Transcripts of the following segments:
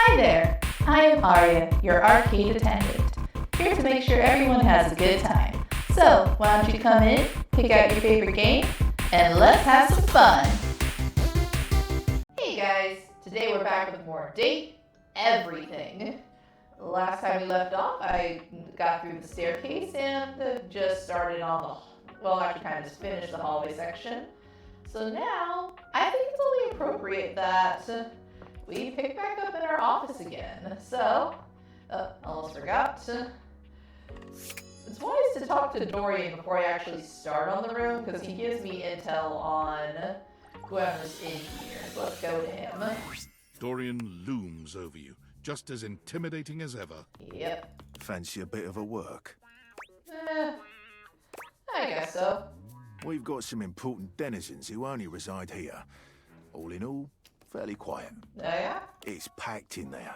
Hi there, I am Arya, your arcade attendant, here to make sure everyone has a good time. So, why don't you come in, pick out your favorite game, and let's have some fun! Hey guys, today we're back with more Date Everything. Last time we left off, I got through the staircase and just started on actually kind of just finished the hallway section. So now, I think it's only appropriate that we pick back up in our office again. So, almost forgot. It's wise to talk to Dorian before I actually start on the room, because he gives me intel on whoever's in here. So let's go to him. Dorian looms over you, just as intimidating as ever. Yep. Fancy a bit of a work? I guess so. We've got some important denizens who only reside here. All in all, fairly quiet. Oh yeah? It's packed in there.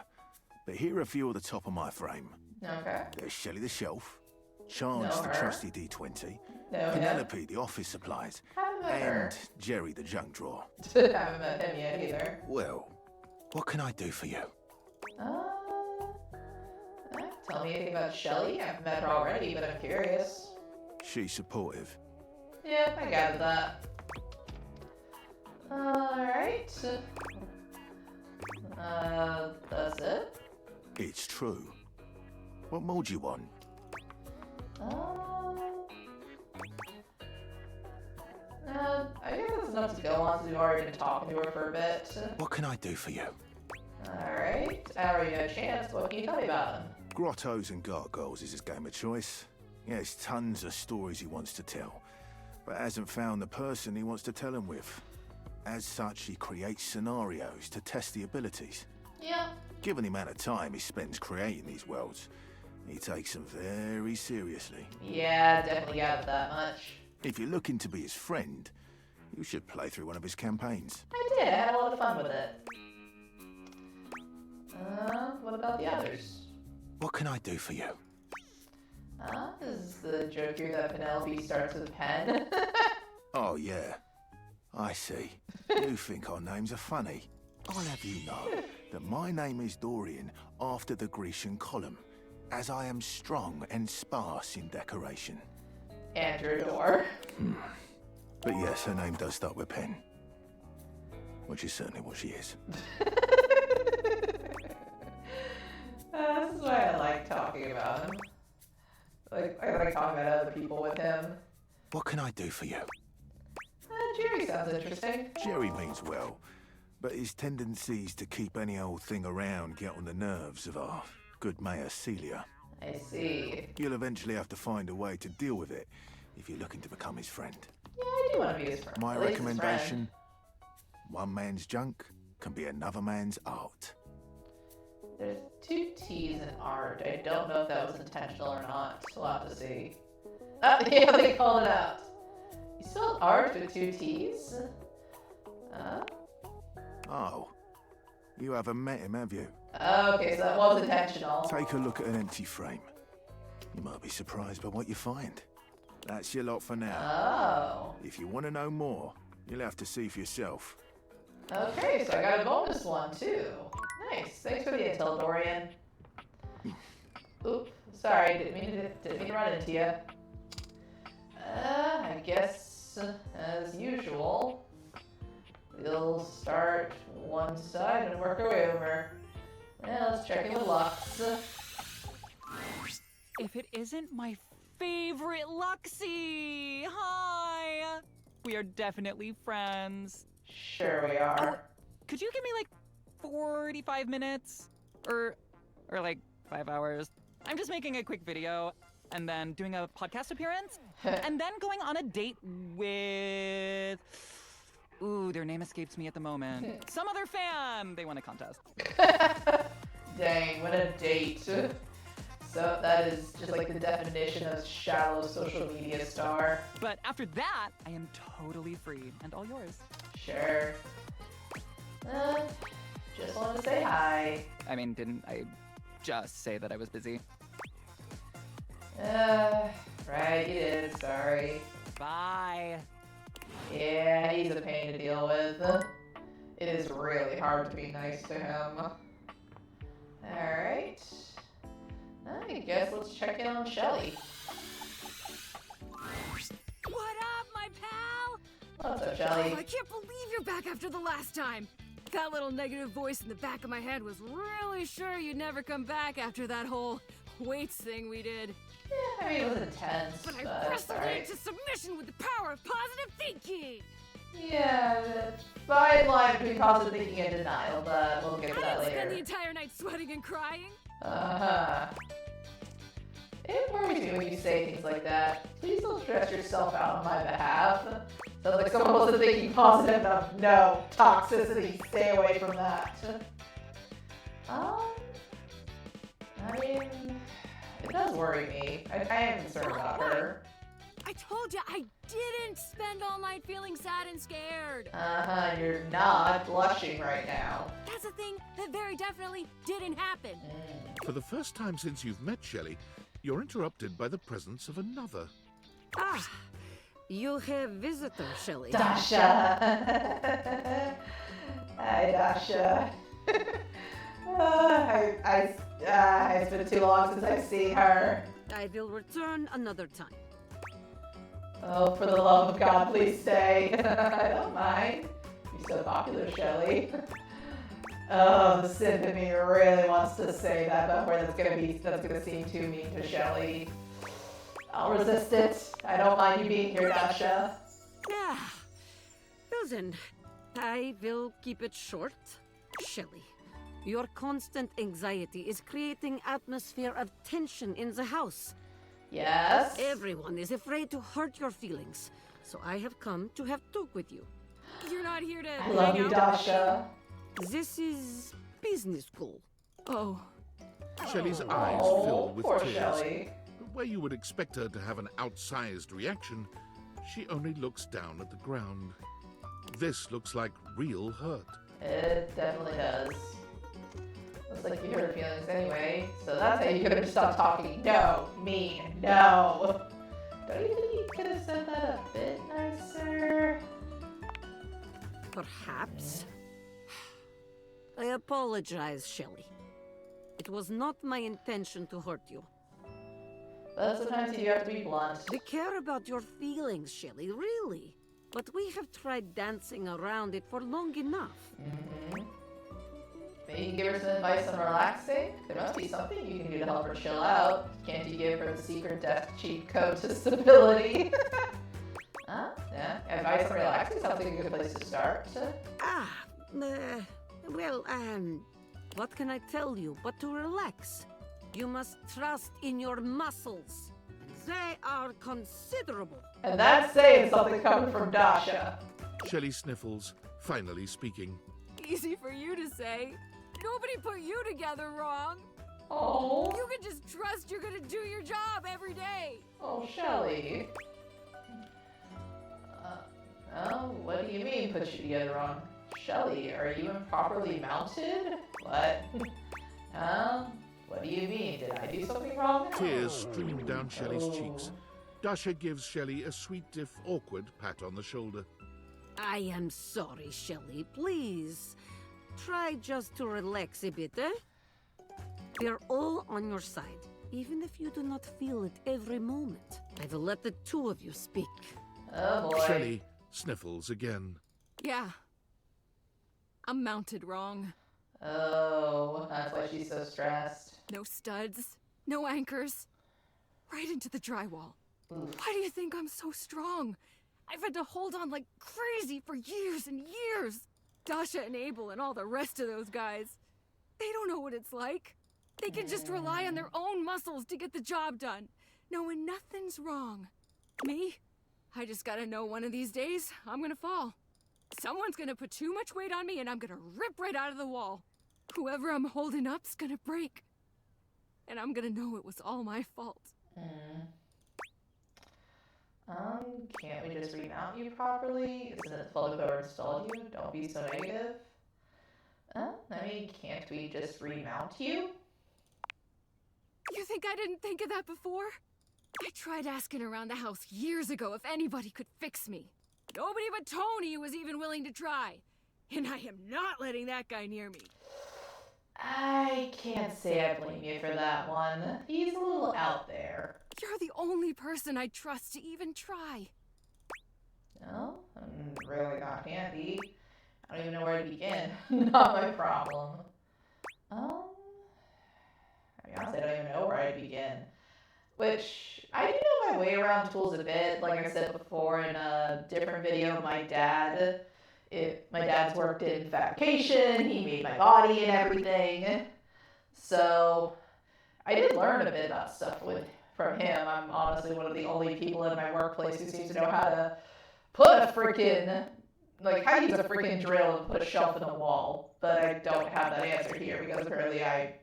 But here are a few at the top of my frame. Okay. There's Shelley the Shelf, Chance Know the her. trusty D20, Know Penelope the office supplies, Haven't met her. and Jerry the junk drawer. Haven't met him yet either. Well, what can I do for you? Tell me anything about Shelley. I've met her already, but I'm curious. She's supportive. Yeah, I gathered that. Alright. That's it? It's true. What more do you want? I guess that's enough to go on since we've already been talking to her for a bit. What can I do for you? Alright. I already got a chance. What can you tell me about him? Grottos and gargoyles is his game of choice. He has tons of stories he wants to tell, but hasn't found the person he wants to tell them with. As such, he creates scenarios to test the abilities. Yeah. Given the amount of time he spends creating these worlds, he takes them very seriously. Yeah, definitely gathered that much. If you're looking to be his friend, you should play through one of his campaigns. I did. I had a lot of fun with it. What about the others? What can I do for you? Is the joke here that Penelope starts with a pen? Oh, yeah. I see. You think our names are funny. I'll have you know that my name is Dorian after the Grecian column, as I am strong and sparse in decoration. And your door. But yes, her name does start with pen. Which is certainly what she is. This is why I like talking about him. I like talking about other people with him. What can I do for you? Jerry sounds interesting. Jerry means well, but his tendencies to keep any old thing around get on the nerves of our good Mayor Celia. I see. You'll eventually have to find a way to deal with it if you're looking to become his friend. Yeah, I do want to be his friend. My At least his recommendation, one man's junk can be another man's art. friend. There's 2 T's in art. I don't know if that was intentional or not. We'll have to see. Yeah, they called it out. You spelled art with 2 T's? Oh, you haven't met him, have you? Okay, so that was intentional. Take a look at an empty frame. You might be surprised by what you find. That's your lot for now. Oh. If you want to know more, you'll have to see for yourself. Okay, so I got a bonus one too. Nice. Thanks for the intel, Dorian. Oop, sorry, didn't mean to run into you. I guess, as usual, we'll start one side and work our way over. Well, let's check in with Lux. If it isn't my favorite Luxie! Hi! We are definitely friends. Sure we are. Could you give me like 45 minutes? Or like 5 hours? I'm just making a quick video and then doing a podcast appearance and then going on a date with... Ooh, their name escapes me at the moment. Some other fan! They won a contest. Dang, what a date. So that is just like the definition of shallow social media star. But after that, I am totally free and all yours. Sure. Just wanted to say hi. I mean, didn't I just say that I was busy? Right, you did, sorry. Bye. Yeah, he's a pain to deal with. It is really hard to be nice to him. Alright. I guess let's check in on Shelly. What up, my pal? What's up, Oh, Shelly? I can't believe you're back after the last time. That little negative voice in the back of my head was really sure you'd never come back after that whole weights thing we did. Yeah, I mean, it was intense, But I but wrestled it alright. into submission with the power of positive thinking. Yeah, the fine line between positive thinking and denial, but we'll get to I that didn't spend the later. entire night sweating and crying. Uh-huh. It worries me when you say things like that. Please don't stress yourself out on my behalf. Sounds like someone wasn't thinking positive enough. No, toxicity, stay away from that. I mean, it does worry me. I am concerned about her. I told you I didn't spend all night feeling sad and scared. Uh-huh, you're not blushing right now. That's a thing that very definitely didn't happen. For the first time since you've met Shelley, you're interrupted by the presence of another. Ah, you have visitor, Shelley. Dasha! Hi, Dasha. It's been too long since I've seen her. I will return another time. Oh, for the love of God, please stay. I don't mind. You're so popular, Shelley. Oh, the simp in me really wants to say that, but where that's gonna seem too mean to Shelley. I'll resist it. I don't mind you being here, Dasha. Yeah. Well then, I will keep it short. Shelley, your constant anxiety is creating atmosphere of tension in the house. Yes? Everyone is afraid to hurt your feelings, so I have come to have talk with you. You're not here to I love you, Dasha. This is business school. Oh. Shelley's eyes Oh, fill with poor tears. Shelley. Where you would expect her to have an outsized reaction, she only looks down at the ground. This looks like real hurt. It definitely does. Looks like you hurt her feelings anyway, so that's how you could have just stopped talking. No, mean, no. Don't you think you could have said that a bit nicer? Perhaps. I apologize, Shelley. It was not my intention to hurt you. But sometimes you have to be blunt. We care about your feelings, Shelley, really. But we have tried dancing around it for long enough. Maybe you can give her some advice on relaxing? There must be something you can do to help her chill out. Can't you give her the secret death cheat code to stability? Huh? Yeah, advice on relaxing sounds like a good place to start. What can I tell you but to relax? You must trust in your muscles. They are considerable. And that's saying something coming from Dasha. Shelley sniffles, finally speaking. Easy for you to say. Nobody put you together wrong. Oh, You can just trust you're gonna do your job every day. oh, Shelley. Oh, what do you mean put you together wrong? Shelley, are you improperly mounted? What? What do you mean? Did I do something wrong? Tears stream down Shelley's cheeks. Dasha gives Shelley a sweet if awkward pat on the shoulder. I am sorry, Shelley. Please, try just to relax a bit, eh? We're all on your side, even if you do not feel it every moment. I will let the two of you speak. Oh boy. Shelley sniffles again. Yeah. I'm mounted wrong. Oh, that's why she's so stressed. No studs, no anchors. Right into the drywall. Why do you think I'm so strong? I've had to hold on like crazy for years and years. Dasha and Abel and all the rest of those guys, they don't know what it's like. They can just rely on their own muscles to get the job done, knowing nothing's wrong. Me? I just gotta know one of these days, I'm gonna fall. Someone's gonna put too much weight on me and I'm gonna rip right out of the wall. Whoever I'm holding up's gonna break. And I'm gonna know it was all my fault. Can't we just remount you properly? Isn't it Flug whoever installed you? Don't be so negative. Can't we just remount you? You think I didn't think of that before? I tried asking around the house years ago if anybody could fix me. Nobody but Tony was even willing to try. And I am not letting that guy near me. I can't say I blame you for that one. He's a little out there. You're the only person I trust to even try. No, I'm really not handy. I don't even know where to begin. Not my problem. Honestly, I don't even know where I'd begin. Which, I do know my way around tools a bit. Like I said before in a different video, my dad's worked in fabrication, he made my body and everything. So, I did learn a bit about stuff from him. I'm honestly one of the only people in my workplace who seems to know how to put a freaking, like, how to use a freaking drill and put a shelf in the wall. But I don't have that answer here because apparently I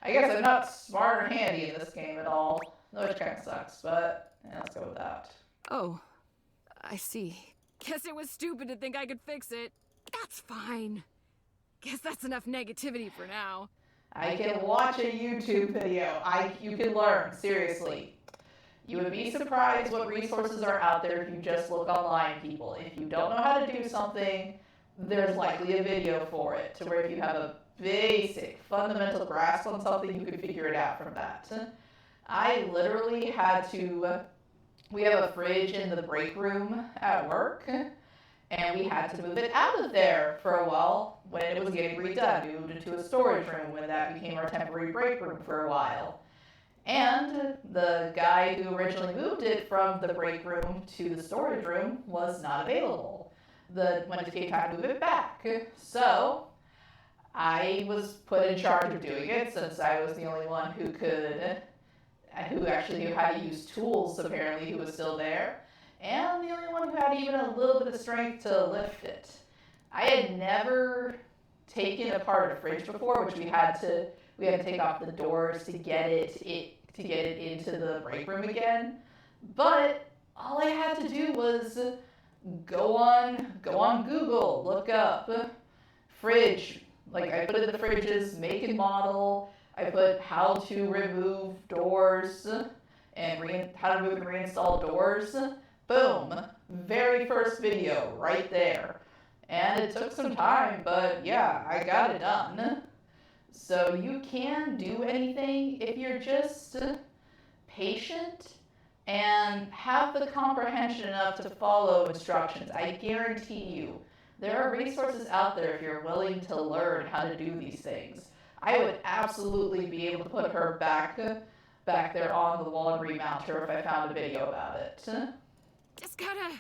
guess I'm not smart or handy in this game at all, which kind of sucks, but yeah, let's go with that. Oh, I see. Guess it was stupid to think I could fix it. That's fine. Guess that's enough negativity for now. I can watch a YouTube video. You can learn, seriously. You would be surprised what resources are out there if you just look online, people. If you don't know how to do something, there's likely a video for it, to where if you have a basic, fundamental grasp on something, you can figure it out from that. I literally had to, we have a fridge in the break room at work, and we had to move it out of there for a while when it was getting redone. We moved into a storage room when that became our temporary break room for a while. And the guy who originally moved it from the break room to the storage room was not available when it came time to move it back. So I was put in charge of doing it, since I was the only one who actually knew how to use tools, apparently, who was still there, and the only one who had even a little bit of strength to lift it. I had never taken apart a fridge before, which we had to take off the doors to get it into the break room again. But all I had to do was go on Google, look up fridge. Like, I put in the fridge's make and model, I put how to remove doors and how to remove and reinstall doors. Boom. Very first video right there. And it took some time, but yeah, I got it done. So you can do anything if you're just patient and have the comprehension enough to follow instructions. I guarantee you, there are resources out there if you're willing to learn how to do these things. I would absolutely be able to put her back there on the wall and remount her if I found a video about it. Just gotta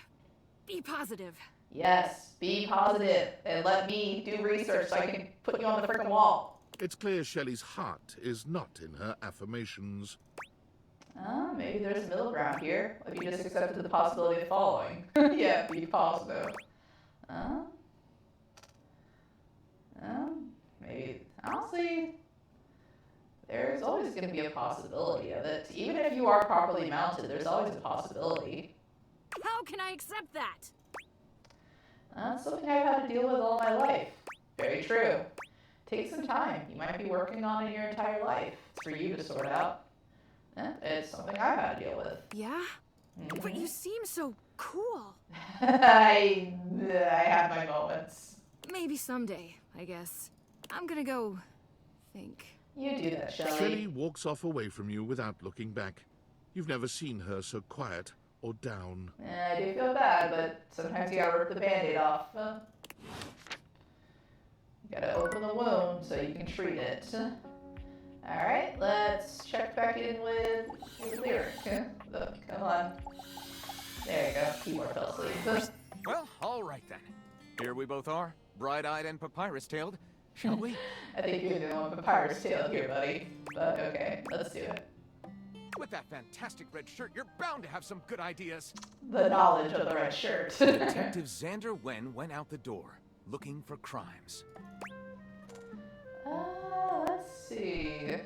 be positive. Yes, be positive and let me do research so I can put you on the frickin' wall. It's clear Shelley's heart is not in her affirmations. Maybe there's a middle ground here. If you just accepted the possibility of following. Yeah, be positive. Maybe, honestly, there's always going to be a possibility of it. Even if you are properly mounted, there's always a possibility. How can I accept that? That's something I've had to deal with all my life. Very true. Take some time. You might be working on it your entire life. It's for you to sort out. It's something I've had to deal with. Yeah? Mm-hmm. But you seem so cool. I have my moments. Maybe someday, I guess. I'm gonna go think. You do that, Shelley. Shelley walks off away from you without looking back. You've never seen her so quiet or down. I do feel bad, but sometimes you gotta rip the Band-Aid off. You gotta open the wound so you can treat it. Alright, let's check back in with Lyric. Come on. There you go, keyboard fell asleep. Well, all right then. Here we both are, bright-eyed and papyrus-tailed, shall we? I think you're the one papyrus-tailed here, buddy. But okay, let's do it. With that fantastic red shirt, you're bound to have some good ideas. The knowledge of the red shirt. Detective Xander Wen went out the door, looking for crimes. Let's see.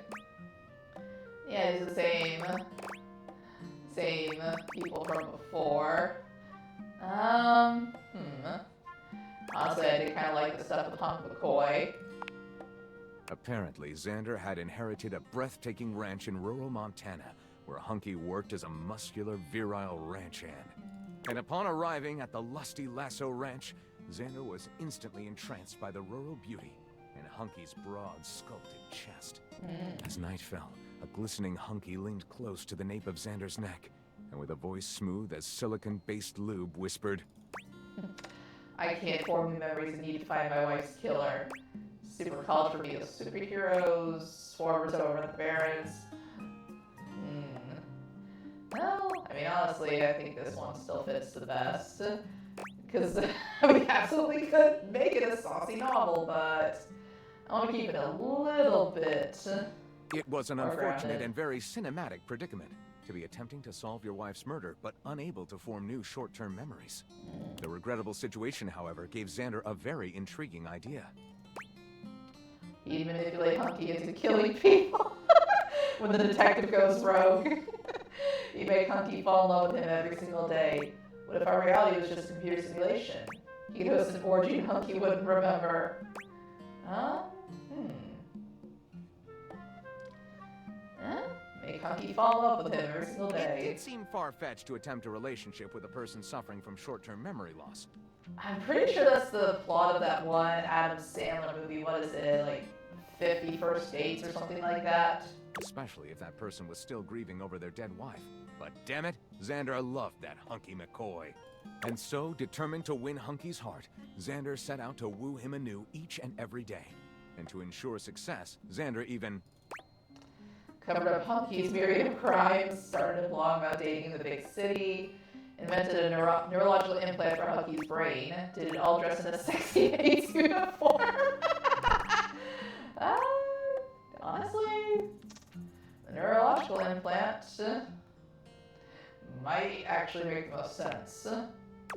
Yeah, it's the same people from before. Honestly, I did kind of like the stuff with Hunk McCoy. Apparently, Xander had inherited a breathtaking ranch in rural Montana, where Hunky worked as a muscular, virile ranch hand. And upon arriving at the lusty Lasso Ranch, Xander was instantly entranced by the rural beauty, and Hunky's broad, sculpted chest. As night fell, a glistening Hunky leaned close to the nape of Xander's neck, and with a voice smooth as silicon-based lube, whispered, I can't form new memories and need to find my wife's killer. Super college reveals superheroes, swarmers over the barons. Well, I mean, honestly, I think this one still fits the best. Because we absolutely could make it a saucy novel, but I want to keep it a little bit. It was an more unfortunate grounded. and very cinematic predicament, to be attempting to solve your wife's murder, but unable to form new short-term memories. The regrettable situation, however, gave Xander a very intriguing idea. He'd manipulate Hunky into killing people when the detective goes rogue. He'd make Hunky fall in love with him every single day. What if our reality was just a computer simulation? He could host an orgy and Hunky wouldn't remember. Make Hunky fall in love with him every single It day. did seem far-fetched to attempt a relationship with a person suffering from short-term memory loss. I'm pretty sure that's the plot of that one Adam Sandler movie. What is it, like 50 First Dates or something like that? Especially if that person was still grieving over their dead wife. But damn it, Xander loved that Hunky McCoy. And so, determined to win Hunky's heart, Xander set out to woo him anew each and every day. And to ensure success, Xander even Covered up Hunky's myriad of crimes, started a blog about dating in the big city, invented a neurological implant for Hunky's brain, did it all dressed in a sexy 80s uniform. Honestly, the neurological implant might actually make the most sense.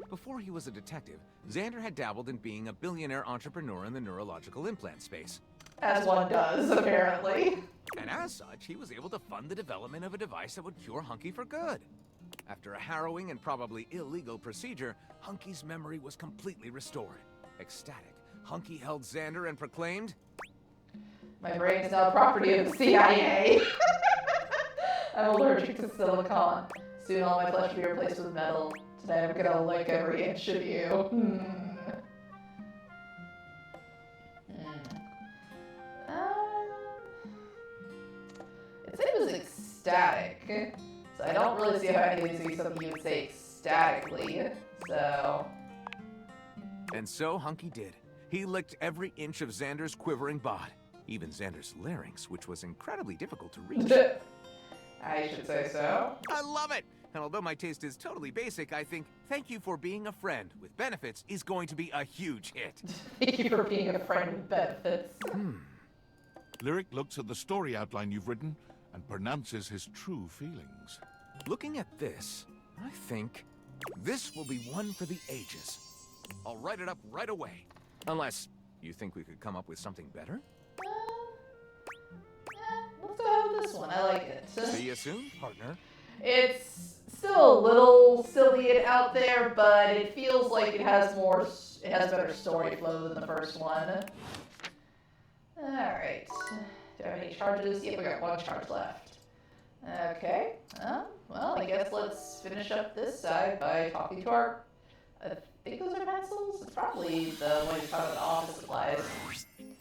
Before he was a detective, Xander had dabbled in being a billionaire entrepreneur in the neurological implant space. As one does, apparently. And as such, he was able to fund the development of a device that would cure Hunky for good. After a harrowing and probably illegal procedure, Hunky's memory was completely restored. Ecstatic, Hunky held Xander and proclaimed, My brain is now property of the CIA. I'm allergic to silicon. Soon all my flesh will be replaced with metal. Tonight I'm gonna lick every inch of you. It said it was ecstatic, so I don't really see how any of these would be something you would say ecstatically. So, and so Hunky did. He licked every inch of Xander's quivering bod, even Xander's larynx, which was incredibly difficult to reach. I should say so. I love it! And although my taste is totally basic, I think thank you for being a friend with benefits is going to be a huge hit. Thank you for being a friend with benefits. Lyric looks at the story outline you've written and pronounces his true feelings. Looking at this, I think this will be one for the ages. I'll write it up right away. Unless you think we could come up with something better? Let's go ahead with this one. I like it. See you soon, partner. It's still a little silly and out there, but it feels like it has better story flow than the first one. Alright. Do I have any charges? Yep, we got one charge left. Okay. Well, I guess let's finish up this side by talking to our... I think those are pencils? It's probably the one you talk about the office supplies.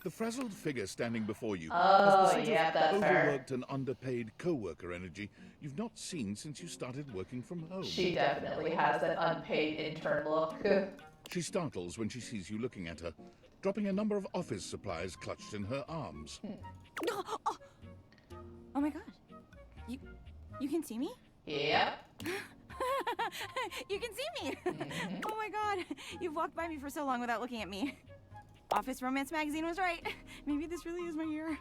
The frazzled figure standing before you Oh, has the sort yeah, of that's her. overworked and underpaid co-worker energy you've not seen since you started working from home. She definitely has that unpaid intern look. She startles when she sees you looking at her, dropping a number of office supplies clutched in her arms. Oh my god. You can see me? Yep. You can see me! Oh my god. You've walked by me for so long without looking at me. Office Romance magazine was right. Maybe this really is my year.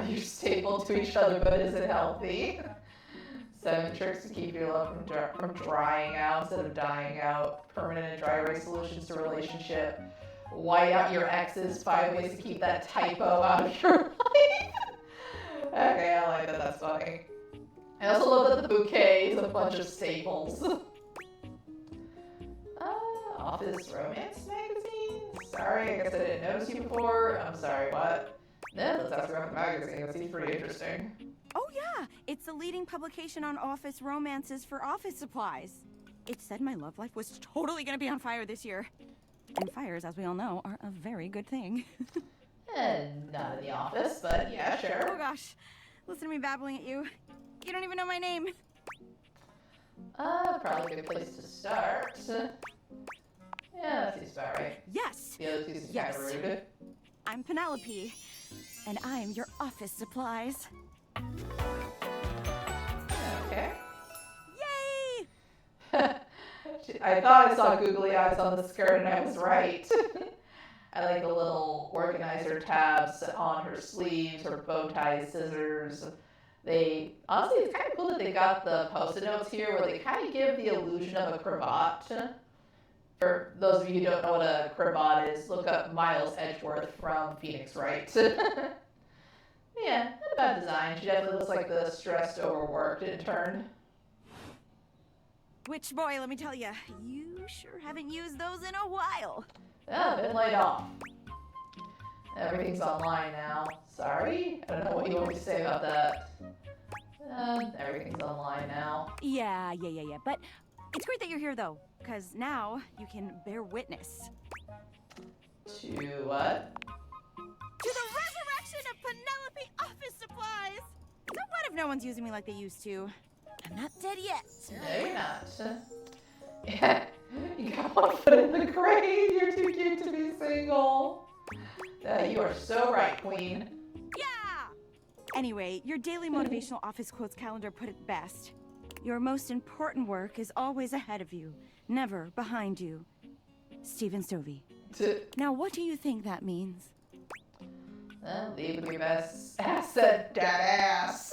You're stapled to each other, but is it healthy? 7 tricks to keep your love from drying out instead of dying out. Permanent and dry erase solutions to relationship. White out your exes. 5 ways to keep that typo out of your life. Okay, I like that. That's funny. I also love that the bouquet is a bunch of staples. Office Romance magazine? Sorry, I guess I didn't notice you before. I'm sorry, what? Yeah, let's ask about the magazine. That seems pretty interesting. Oh yeah, it's the leading publication on office romances for office supplies. It said my love life was totally gonna be on fire this year. And fires, as we all know, are a very good thing. And not in the office, but yeah, Oh sure. gosh, listen to me babbling at you. You don't even know my name. Probably a good place to start. Yeah, that seems about right. Yes, The other two seem Yes. kind of rude. I'm Penelope, and I'm your office supplies. Okay. Yay! I thought I saw googly eyes on the skirt, and I was right. I like the little organizer tabs on her sleeves, her bow tie, scissors. They honestly, it's kind of cool that they got the post-it notes here, where they kind of give the illusion of a cravat. For those of you who don't know what a cravat is, look up Miles Edgeworth from Phoenix Wright. Yeah, not a bad design. She definitely looks like the stressed, overworked intern. Which, boy, let me tell you, you sure haven't used those in a while. Oh, been laid off. Everything's online now. Sorry? I don't know what you want me to say about that. Everything's online now. Yeah. But it's great that you're here, though, because now you can bear witness To what? to the resurrection of Penelope office supplies. So what if no one's using me like they used to? I'm not dead yet. No, you're not. Yeah, you got one foot in the grave. You're too cute to be single. You are so right, Queen. Yeah! Anyway, your daily motivational office quotes calendar put it best. Your most important work is always ahead of you, never behind you. Stephen Stovey. Now, what do you think that means? Well, leave with your best asset, dead ass.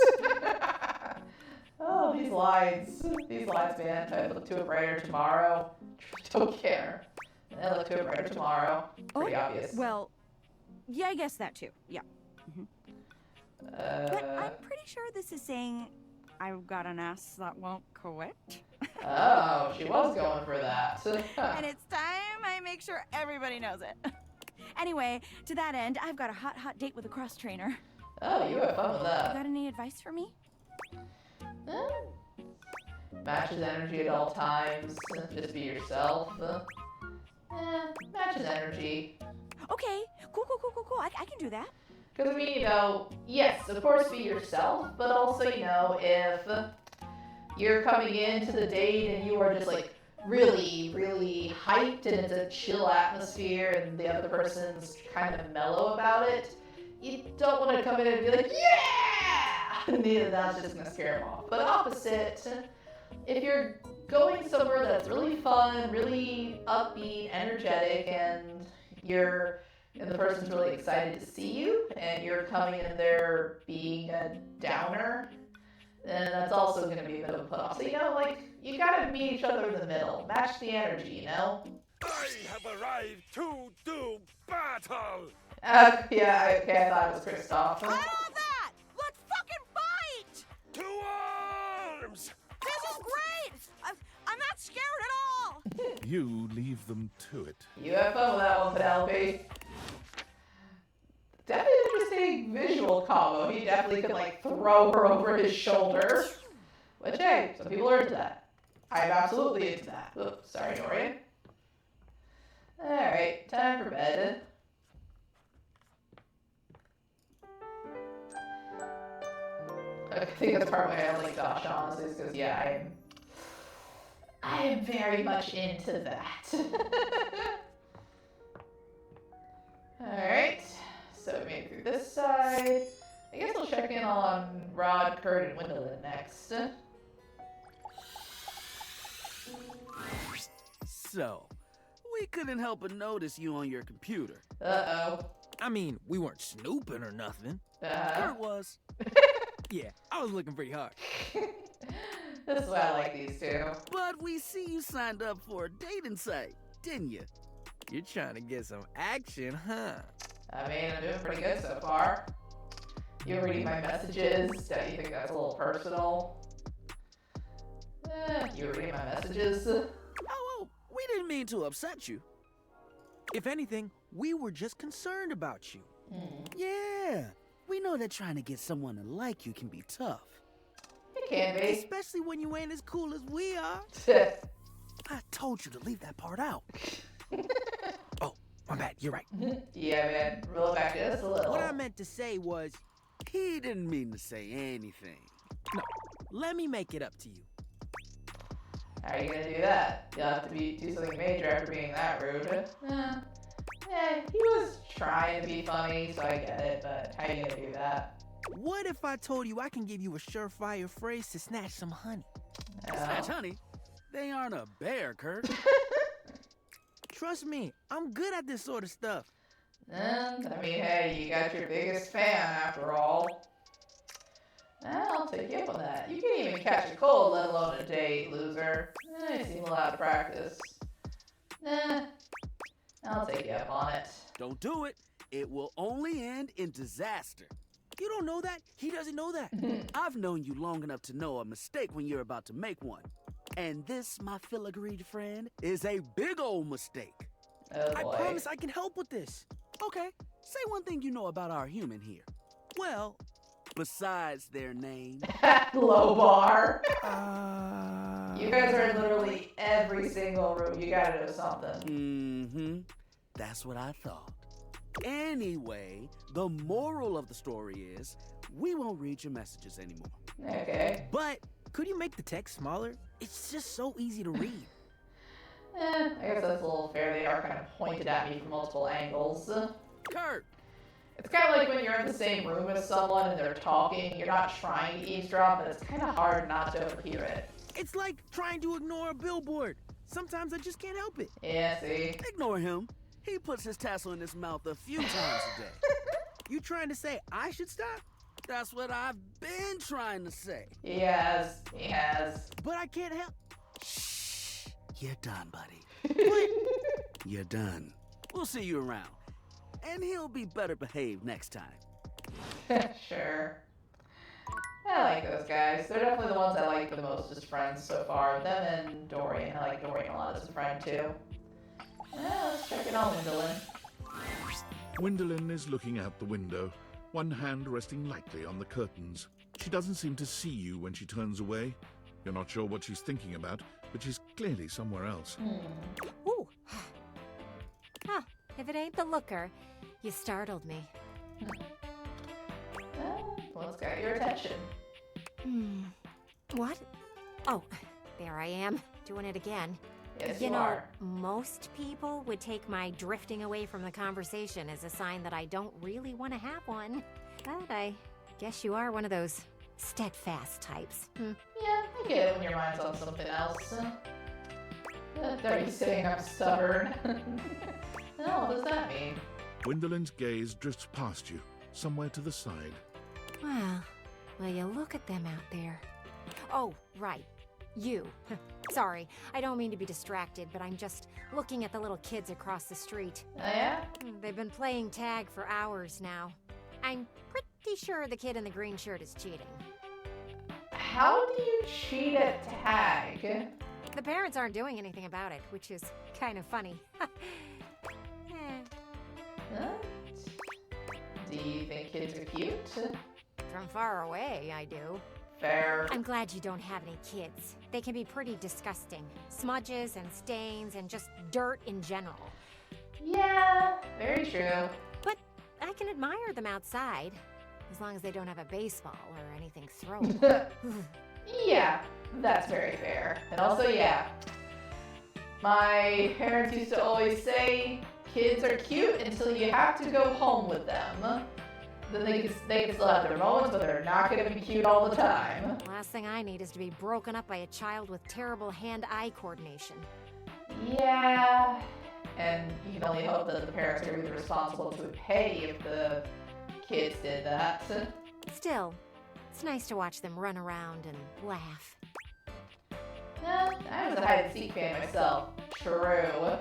Oh, these lines. These lines, man. I look to a brighter tomorrow. Don't care. I look to a brighter tomorrow. Pretty obvious. Well, yeah, I guess that too. Yeah. But I'm pretty sure this is saying I've got an ass that won't quit. Oh, she was going for that. And it's time I make sure everybody knows it. Anyway, to that end, I've got a hot date with a cross trainer. Oh, you have fun with You that. got any advice for me? Matches energy at all times. Just be yourself. Matches energy. Okay, cool. I can do that. Because, I mean, you know, yes, of course be yourself, but also, you know, if you're coming into the date and you are just, like, really, really hyped and it's a chill atmosphere and the other person's kind of mellow about it, you don't want to come in and be like, yeah! Neither that's just going to scare them off. But opposite, if you're going somewhere that's really fun, really upbeat, energetic, and the person's really excited to see you, and you're coming in there being a downer, then that's also going to be a bit of a put off. So, you know, like, you gotta meet each other in the middle. Match the energy, you know? I have arrived to do battle! Yeah, okay, I thought it was Kristoff. I love that! Let's fucking fight! To arms! This is great! I'm not scared at all! You leave them to it. You have fun with that one, Penelope. Definitely interesting visual combo. He definitely could, like, throw her over his shoulder. Which, hey, some people are into that. I'm absolutely into that. Oops, sorry, Dorian. Alright, time for bed. I think that's part why I like Dasha, honestly, is because, yeah, I am very much into that. Alright, so we made it through this side. I guess we'll check in on Rod, Kurt, and Wendolyn next. So, we couldn't help but notice you on your computer. Uh-oh. I mean, we weren't snooping or nothing. Kurt was. Yeah, I was looking pretty hard. This is why I like these two. But we see you signed up for a dating site, didn't you? You're trying to get some action, huh? I mean, I'm doing pretty good so far. You're reading my messages. Don't you think that's a little personal? You're reading my messages. Oh, we didn't mean to upset you. If anything, we were just concerned about you. Yeah, we know that trying to get someone to like you can be tough. It can be. Especially when you ain't as cool as we are. I told you to leave that part out. My bad, you're right. Yeah, man. Roll it back just a little. What I meant to say was, he didn't mean to say anything. No, let me make it up to you. How are you gonna do that? You'll have to do something major after being that rude. He was trying to be funny, so I get it, but how are you gonna do that? What if I told you I can give you a surefire phrase to snatch some honey? Snatch honey? They aren't a bear, Kurt. Trust me, I'm good at this sort of stuff. I mean, hey, you got your biggest fan after all. I'll take you up on that. You can't even catch a cold, let alone a date, loser. You seem a lot of practice. I'll take you up on it. Don't do it. It will only end in disaster. You don't know that? He doesn't know that. I've known you long enough to know a mistake when you're about to make one. And this, my filigreed friend, is a big old mistake. Oh I boy. promise I can help with this. Okay, say one thing you know about our human here. Well, Besides their name. Low bar. uh... You guys are in literally every single room. You gotta know something. Mm-hmm. That's what I thought. Anyway, the moral of the story is, we won't read your messages anymore. Okay. But could you make the text smaller? It's just so easy to read. I guess that's a little fair. They are kind of pointed at me from multiple angles. Kurt! It's kind of like when you're in the same room as someone and they're talking. You're not trying to eavesdrop, but it's kind of hard not to overhear it. It's like trying to ignore a billboard. Sometimes I just can't help it. Yeah, see? Ignore him. He puts his tassel in his mouth a few times a day. You trying to say I should stop? That's what I've been trying to say. He has. He has. But I can't help. Shh. You're done, buddy. You're done. We'll see you around. And he'll be better behaved next time. Sure. I like those guys. They're definitely the ones I like the most as friends so far. Them and Dorian. I like Dorian a lot as a friend too. Let's check it on Gwendolyn. Gwendolyn is looking out the window, one hand resting lightly on the curtains. She doesn't seem to see you when she turns away. You're not sure what she's thinking about, but she's clearly somewhere else. Ooh. Huh. If it ain't the looker, you startled me. What's got your attention? What? Oh, there I am, doing it again. Yes, you know, are. most people would take my drifting away from the conversation as a sign that I don't really want to have one. But I guess you are one of those steadfast types. Yeah, I get it when your mind's on something else. Are you saying I'm stubborn? No, what does that mean? Gwendolyn's gaze drifts past you, somewhere to the side. Well, will you look at them out there? Oh, right. You. Sorry, I don't mean to be distracted, but I'm just looking at the little kids across the street. Oh, yeah? They've been playing tag for hours now. I'm pretty sure the kid in the green shirt is cheating. How do you cheat at tag? The parents aren't doing anything about it, which is kind of funny. What? Do you think kids are cute? From far away, I do. Fair. I'm glad you don't have any kids. They can be pretty disgusting. Smudges and stains and just dirt in general. Yeah, very true. But I can admire them outside, as long as they don't have a baseball or anything throwable. Yeah, that's very fair. And also, yeah, my parents used to always say, kids are cute until you have to go home with them. Then they can still have their moments, but they're not going to be cute all the time. Last thing I need is to be broken up by a child with terrible hand-eye coordination. Yeah, and you can only hope that the parents are either responsible to pay if the kids did that. Still, it's nice to watch them run around and laugh. I was a hide-and-seek fan myself. True.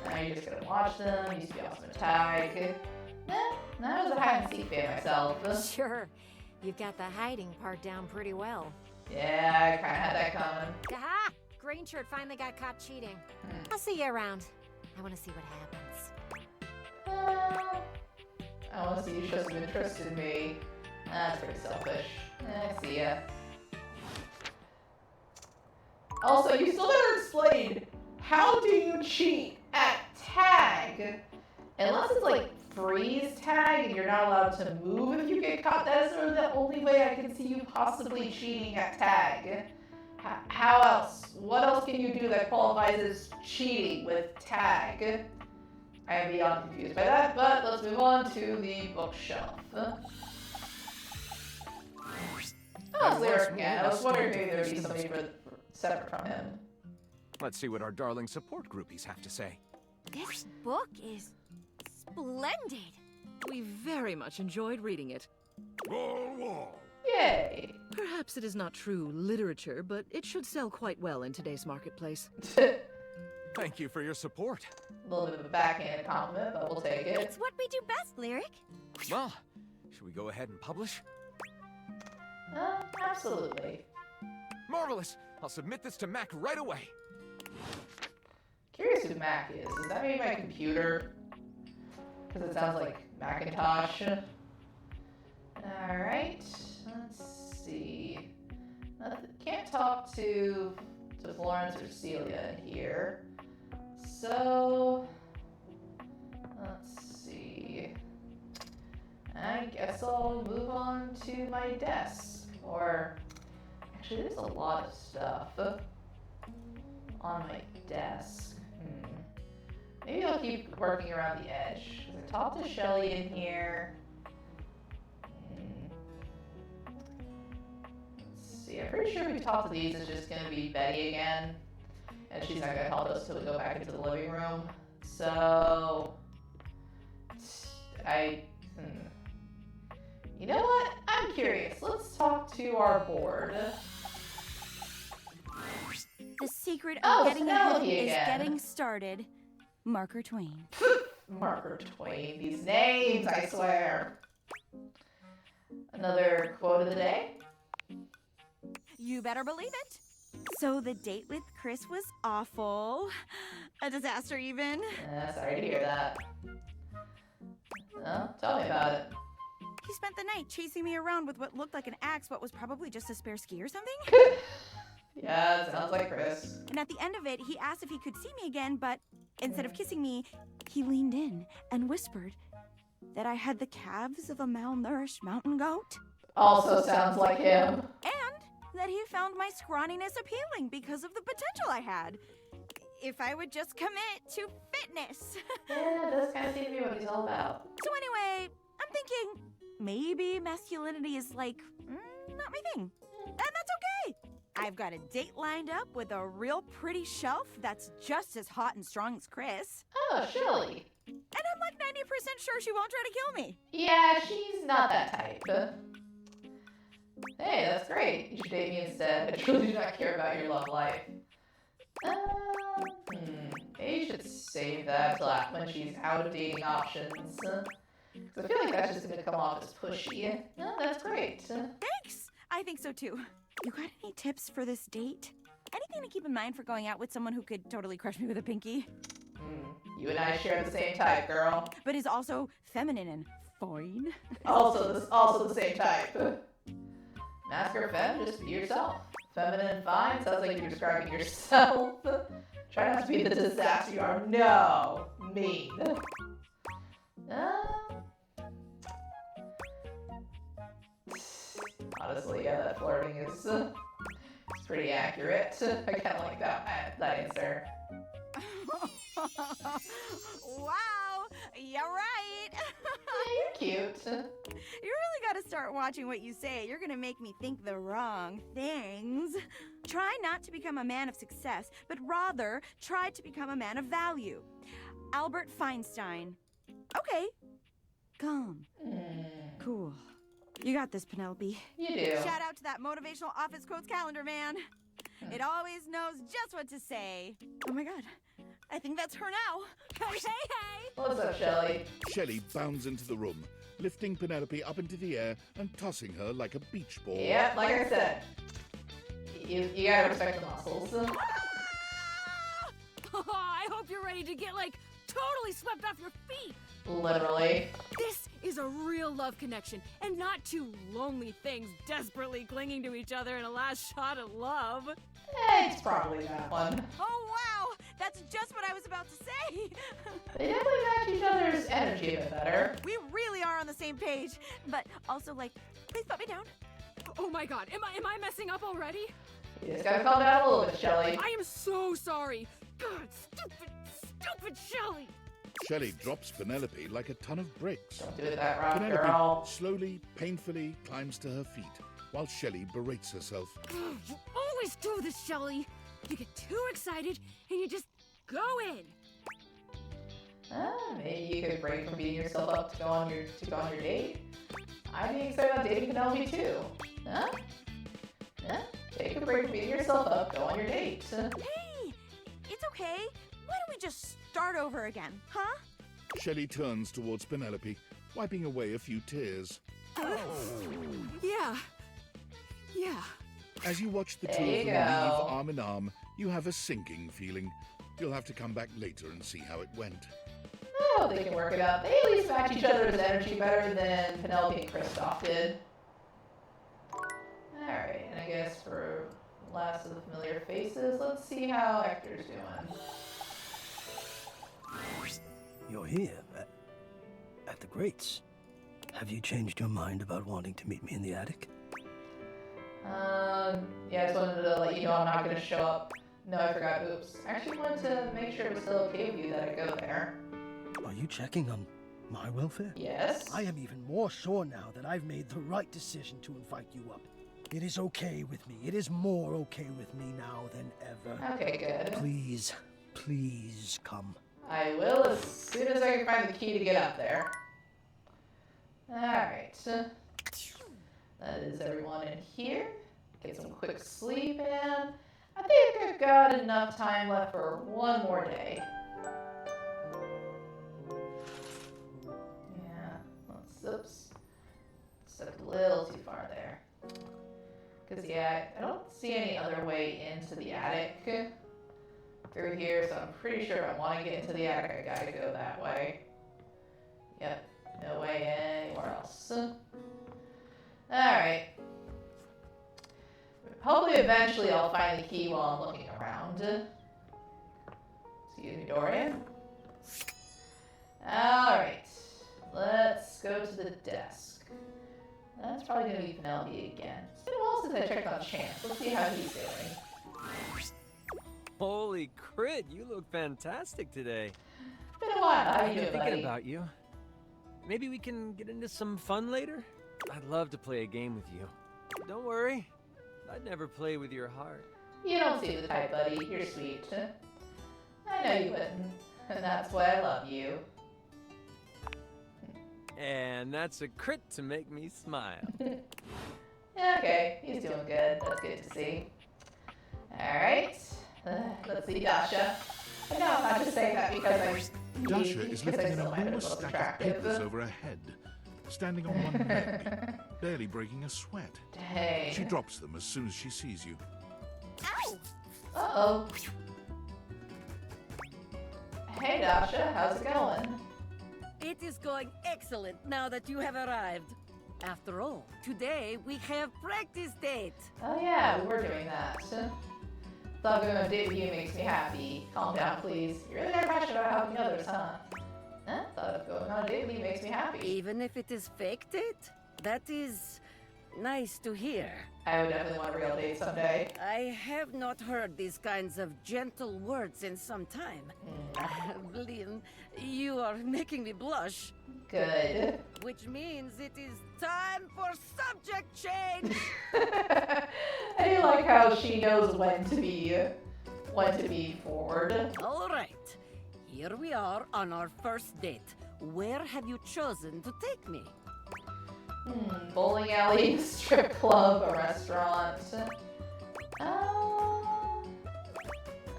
Now you're just going to watch them, you used to be awesome at tag. I was a hide-and-seek fan myself. Sure, you've got the hiding part down pretty well. Yeah, I kind of had that coming. Aha! Green shirt finally got caught cheating. I'll see you around. I want to see what happens. I want to see you show some interest in me. That's pretty selfish. I see ya. Also, you still never explained, how do you cheat at tag. Unless it's like freeze tag and you're not allowed to move if you get caught. That's sort of the only way I can see you possibly cheating at tag. How else? What else can you do that qualifies as cheating with tag? I am beyond confused by that, but let's move on to the bookshelf. Oh, it's Lyric again. I was wondering maybe there'd be somebody separate from him. Let's see what our darling support groupies have to say. This book is splendid. We very much enjoyed reading it. Wall. Yay! Perhaps it is not true literature, but it should sell quite well in today's marketplace. Thank you for your support. A little bit of a backhanded compliment, but we'll take it. It's what we do best, Lyric. Well, should we go ahead and publish? Absolutely. Marvelous! I'll submit this to Mac right away. Curious who Mac is. Is that maybe my computer? Because it sounds like Macintosh. Alright, let's see. Can't talk to Florence or Celia in here. So, let's see. I guess I'll move on to my desk. Or, actually, there's a lot of stuff on my desk. Maybe I'll keep working around the edge. Because I talked to Shelly in here. Let's see, I'm pretty sure we talked to these. It's just going to be Betty again. And she's not going to help us till we go back into the living room. So, you know what? I'm curious. Let's talk to our board. The secret of getting ahead Penelope is again. getting started. Marker Twain. Marker Twain. These names, I swear. Another quote of the day. You better believe it. So the date with Chris was awful. A disaster even. Sorry to hear that. Well, tell me about it. He spent the night chasing me around with what looked like an axe, but was probably just a spare ski or something. Yeah, it sounds like Chris. And at the end of it, he asked if he could see me again, but instead of kissing me, he leaned in and whispered that I had the calves of a malnourished mountain goat. Also sounds like him. And that he found my scrawniness appealing because of the potential I had. If I would just commit to fitness. Yeah, it does kind of seem to be what he's all about. So anyway, I'm thinking maybe masculinity is like, not my thing. And that's okay. I've got a date lined up with a real pretty shelf that's just as hot and strong as Chris. Oh, Shelly. And I'm like 90% sure she won't try to kill me. Yeah, she's not that type. Hey, that's great. You should date me instead. I truly do not care about your love life. Maybe you should save that till when she's out of dating options. Because I feel like that's just going to come off as pushy. No, that's great. Thanks. I think so too. You got any tips for this date? Anything to keep in mind for going out with someone who could totally crush me with a pinky? You and I share the same type, girl. But is also feminine and fine. Also the same type. Mask or femme, just be yourself. Feminine and fine sounds like you're describing yourself. Try not to be the disaster you are. No, mean. Honestly, yeah, that flirting is pretty accurate. I kind of like that answer. Wow, you're right. Yeah, you're cute. You really gotta start watching what you say. You're gonna make me think the wrong things. Try not to become a man of success, but rather try to become a man of value. Albert Feinstein. Okay. Calm. Cool. You got this, Penelope. You do. Shout out to that motivational office quotes calendar, man. It always knows just what to say. Oh my god. I think that's her now. Hey, hey! What's up, Shelly? Shelley bounds into the room, lifting Penelope up into the air and tossing her like a beach ball. Yep, like I said. You gotta respect the muscles. I hope you're ready to get, totally swept off your feet. Literally. This is a real love connection, and not two lonely things desperately clinging to each other in a last shot at love. It's probably that one. Oh, wow! That That's just what I was about to say. They definitely match each other's energy a bit better. We really are on the same page. But also, like, please put me down. Oh my god, am I messing up already? You just gotta calm down a little bit, Shelly. I am so sorry. God, stupid Shelly. Shelley drops Penelope like a ton of bricks. Don't do it that wrong, Penelope girl. slowly, painfully climbs to her feet, while Shelley berates herself. You always do this, Shelly. You get too excited and you just go in. Maybe you could break from beating yourself up to go on your date. I'd be excited about dating Penelope too. Huh? Take a break from beating yourself up, go on your date. Hey, it's okay. Why don't we just start over again, huh? Shelley turns towards Penelope, wiping away a few tears. Yeah. As you watch the two There of you them go. leave arm in arm, you have a sinking feeling. You'll have to come back later and see how it went. I hope they can work it out. They at least match each other's energy better than Penelope and Kristoff did. Alright, and I guess for last of the familiar faces, let's see how Hector's doing. You're here, at the Greats. Have you changed your mind about wanting to meet me in the attic? Yeah, I just wanted to let you know I'm not going to show up. No, I forgot. Oops. I actually wanted to make sure it was still okay with you that I go there. Are you checking on my welfare? Yes. I am even more sure now that I've made the right decision to invite you up. It is okay with me. It is more okay with me now than ever. Okay, good. Please come. I will as soon as I can find the key to get up there. Alright. That is everyone in here. Get some quick sleep in. I think I've got enough time left for one more day. Yeah, oops. Stepped a little too far there. Because, yeah, I don't see any other way into the attic through here, so I'm pretty sure if I want to get into the attic, I gotta go that way. Yep, no way anywhere else. Alright. Hopefully eventually I'll find the key while I'm looking around. Excuse me, Dorian. Alright. Let's go to the desk. That's probably going to be Penelope again. It's been a while since I checked on Chance. Let's see how he's doing. Holy crit, you look fantastic today. It's been a while. How you doing, thinking buddy? about you. Maybe we can get into some fun later? I'd love to play a game with you. Don't worry, I'd never play with your heart. You don't seem the type, buddy. You're sweet. I know you wouldn't. And that's why I love you. And that's a crit to make me smile. Okay, he's doing good. That's good to see. Alright. Let's see Dasha. But no, I'm not just saying that because I'm... Dasha is because I lifting an still find her enormous most stack of attractive. papers over her head, standing on one leg, barely breaking a sweat. Dang. She drops them as soon as she sees you. Ow! Uh-oh. Hey, Dasha. How's it going? It is going excellent now that you have arrived. After all, today we have practice date. Oh yeah, we were doing that. Thought going on a date with you makes me happy. Calm down, please. You're really not passionate about helping others, huh? Thought going on a date with you makes me happy. Even if it is fake date, that is nice to hear. I would definitely want a real date someday. I have not heard these kinds of gentle words in some time. Blin, you are making me blush. Good. Which means it is time for subject change. I do like how she knows when to be forward. All right, here we are on our first date. Where have you chosen to take me? Bowling alley, strip club, a restaurant.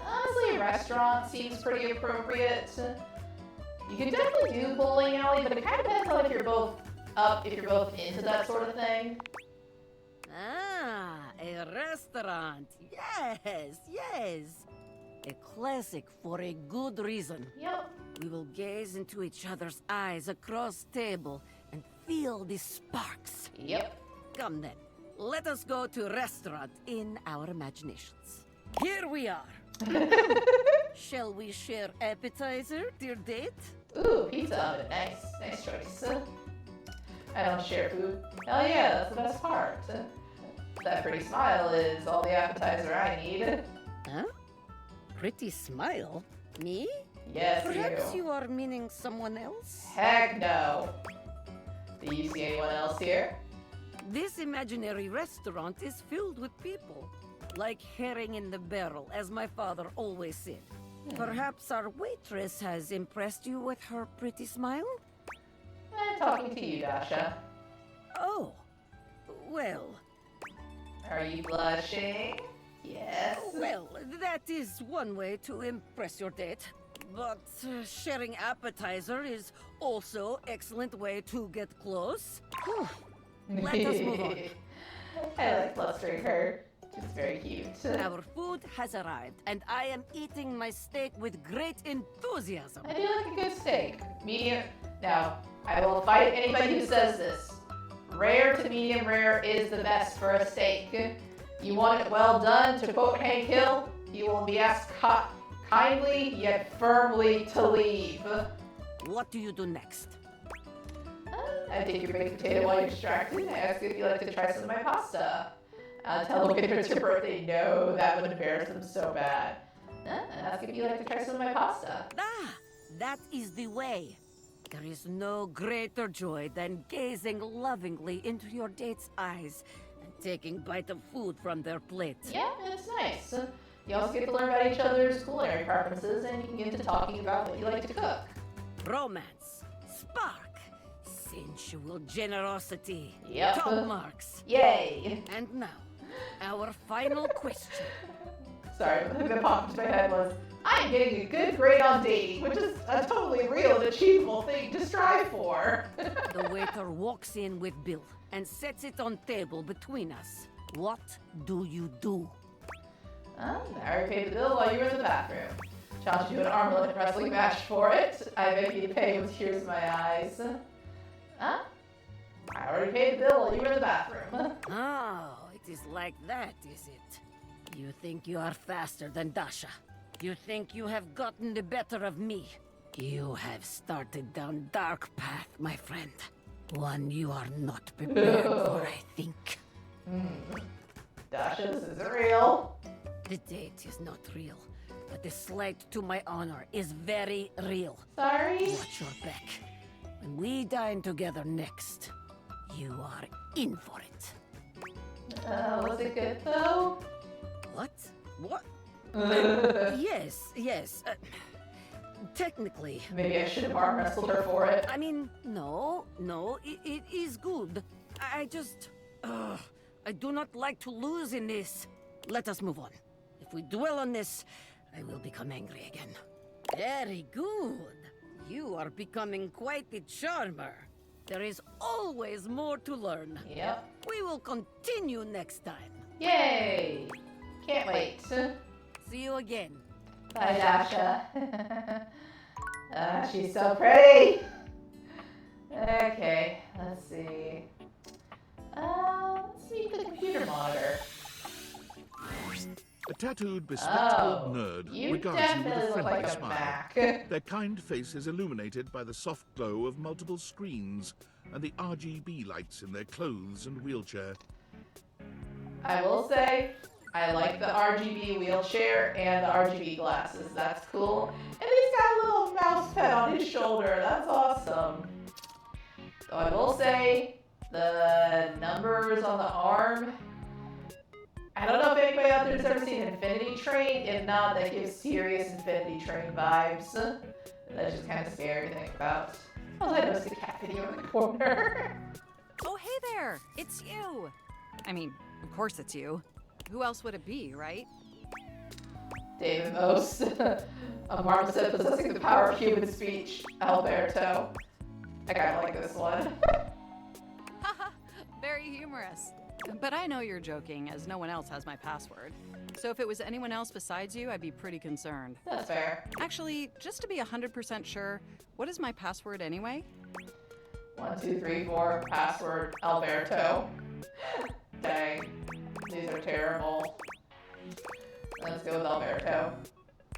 Honestly, a restaurant seems pretty appropriate. You can definitely do bowling alley, but it kind of depends on if you're both into that sort of thing. Ah, a restaurant. Yes. A classic for a good reason. Yep. We will gaze into each other's eyes across table and feel the sparks. Yep. Come then, let us go to a restaurant in our imaginations. Here we are. Shall we share appetizer, dear date? Ooh, pizza oven. Nice. Nice choice. I don't share food. Hell yeah, that's the best part. That pretty smile is all the appetizer I need. Huh? Pretty smile? Me? Yes, Perhaps you. you are meaning someone else? Heck no. Do you see anyone else here? This imaginary restaurant is filled with people. Like herring in the barrel, as my father always said. Perhaps our waitress has impressed you with her pretty smile? I'm talking to you, Dasha. Oh. Well. Are you blushing? Yes. Well, that is one way to impress your date. But sharing appetizer is also excellent way to get close. Let us move on. I like flustering her. She's very cute. Our food has arrived, and I am eating my steak with great enthusiasm. I do like a good steak. Medium. Now, I will fight anybody who says this. Rare to medium rare is the best for a steak. You want it well done, to quote Hank Hill, you will be asked kindly yet firmly to leave. What do you do next? I take your baked potato while you're distracted and I ask if you'd like to try some of my pasta. Tell them it's your birthday. No, that would embarrass them so bad. And ask if you'd like to try some of my pasta. Ah, that is the way. There is no greater joy than gazing lovingly into your date's eyes and taking a bite of food from their plate. Yeah, it's nice. You also get to learn about each other's culinary preferences and you can get into talking about what you like to cook. Romance, spark, sensual generosity, Yep. top marks. Yay! And now, our final question. Sorry, the thing that popped into my head was, I'm getting a good grade on dating, which is a totally real and achievable thing to strive for. The waiter walks in with bill and sets it on table between us. What do you do? I already paid the bill while you were in the bathroom. Challenge you to an arm limit wrestling match for it. I beg you to pay with tears in my eyes. Huh? I already paid the bill while you were in the bathroom. Oh, it is like that, is it? You think you are faster than Dasha. You think you have gotten the better of me. You have started down dark path, my friend. One you are not prepared for, I think. Dasha, this isn't real. The date is not real, but the slight to my honor is very real. Sorry? Watch your back. When we dine together next, you are in for it. Was it good though? What? What? Yes. Technically. Maybe I should have arm wrestled her for it. I mean, no, it is good. I just... I do not like to lose in this. Let us move on. If we dwell on this, I will become angry again. Very good. You are becoming quite the charmer. There is always more to learn. Yep. We will continue next time. Yay! Can't wait. See you again. Bye, Dasha. She's so pretty. Okay, let's see. Let's meet the computer monitor. A tattooed, bespectacled nerd you regards you with definitely a look friendly like a smile. Mac. Their kind face is illuminated by the soft glow of multiple screens and the RGB lights in their clothes and wheelchair. I will say, I like the RGB wheelchair and the RGB glasses. That's cool. And he's got a little mouse pad on his shoulder. That's awesome. So I will say, the numbers on the arm, I don't know if anybody out there has ever seen Infinity Train. If not, that gives serious Infinity Train vibes. That's just kind of scary to think about. Oh, I noticed a cat video in the corner. Oh, hey there! It's you! I mean, of course it's you. Who else would it be, right? David Most. A marmoset possessing the power of human speech. Alberto. I kinda like this one. Haha, very humorous. But I know you're joking, as no one else has my password. So if it was anyone else besides you, I'd be pretty concerned. That's fair. Actually, just to be 100% sure, what is my password anyway? 1, 2, 3, 4. Password Alberto. Dang. These are terrible. Let's go with Alberto.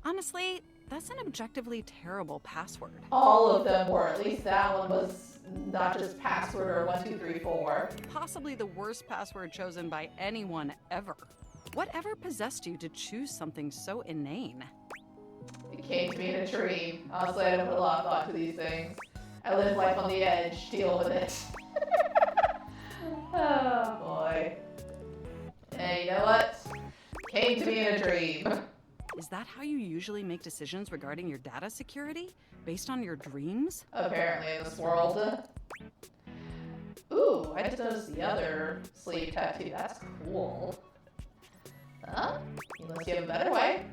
Honestly, That's an objectively terrible password. All of them were. At least that one was not just password or 1234. Possibly the worst password chosen by anyone ever. Whatever possessed you to choose something so inane? It came to me in a dream. Honestly, I don't put a lot of thought to these things. I live life on the edge. Deal with it. Oh boy. Hey, you know what? Came to me in a dream. Is that how you usually make decisions regarding your data security? Based on your dreams? Apparently in this world. Ooh, I just noticed the other sleeve tattoo. That's cool. Huh? Unless you have a better way.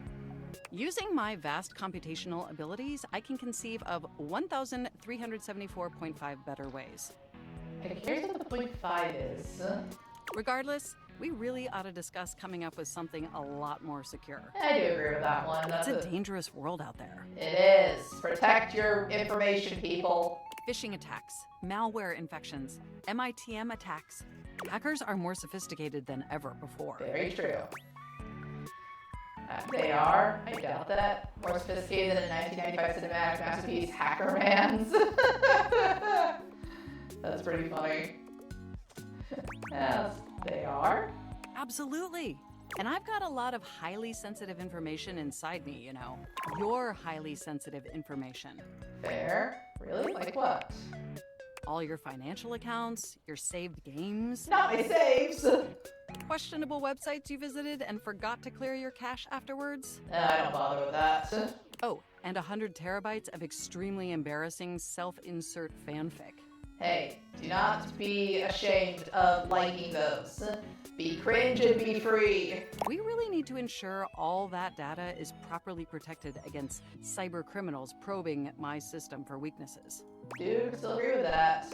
Using my vast computational abilities, I can conceive of 1,374.5 better ways. Here's what the 0.5 is. Regardless, we really ought to discuss coming up with something a lot more secure. I do agree with that one. It's a dangerous world out there. It is. Protect your information, people. Phishing attacks, malware infections, MITM attacks. Hackers are more sophisticated than ever before. Very true. They are. I doubt that. More sophisticated than a 1995 cinematic masterpiece, Hackerman's. That's pretty funny. Yes, they are. Absolutely. And I've got a lot of highly sensitive information inside me, you know. Your highly sensitive information. Fair? Really? Like what? All your financial accounts, your saved games. Not my saves! Questionable websites you visited and forgot to clear your cache afterwards. I don't bother with that. Oh, and 100 terabytes of extremely embarrassing self-insert fanfic. Hey, do not be ashamed of liking those. Be cringe and be free. We really need to ensure all that data is properly protected against cyber criminals probing my system for weaknesses. Dude, still agree with that.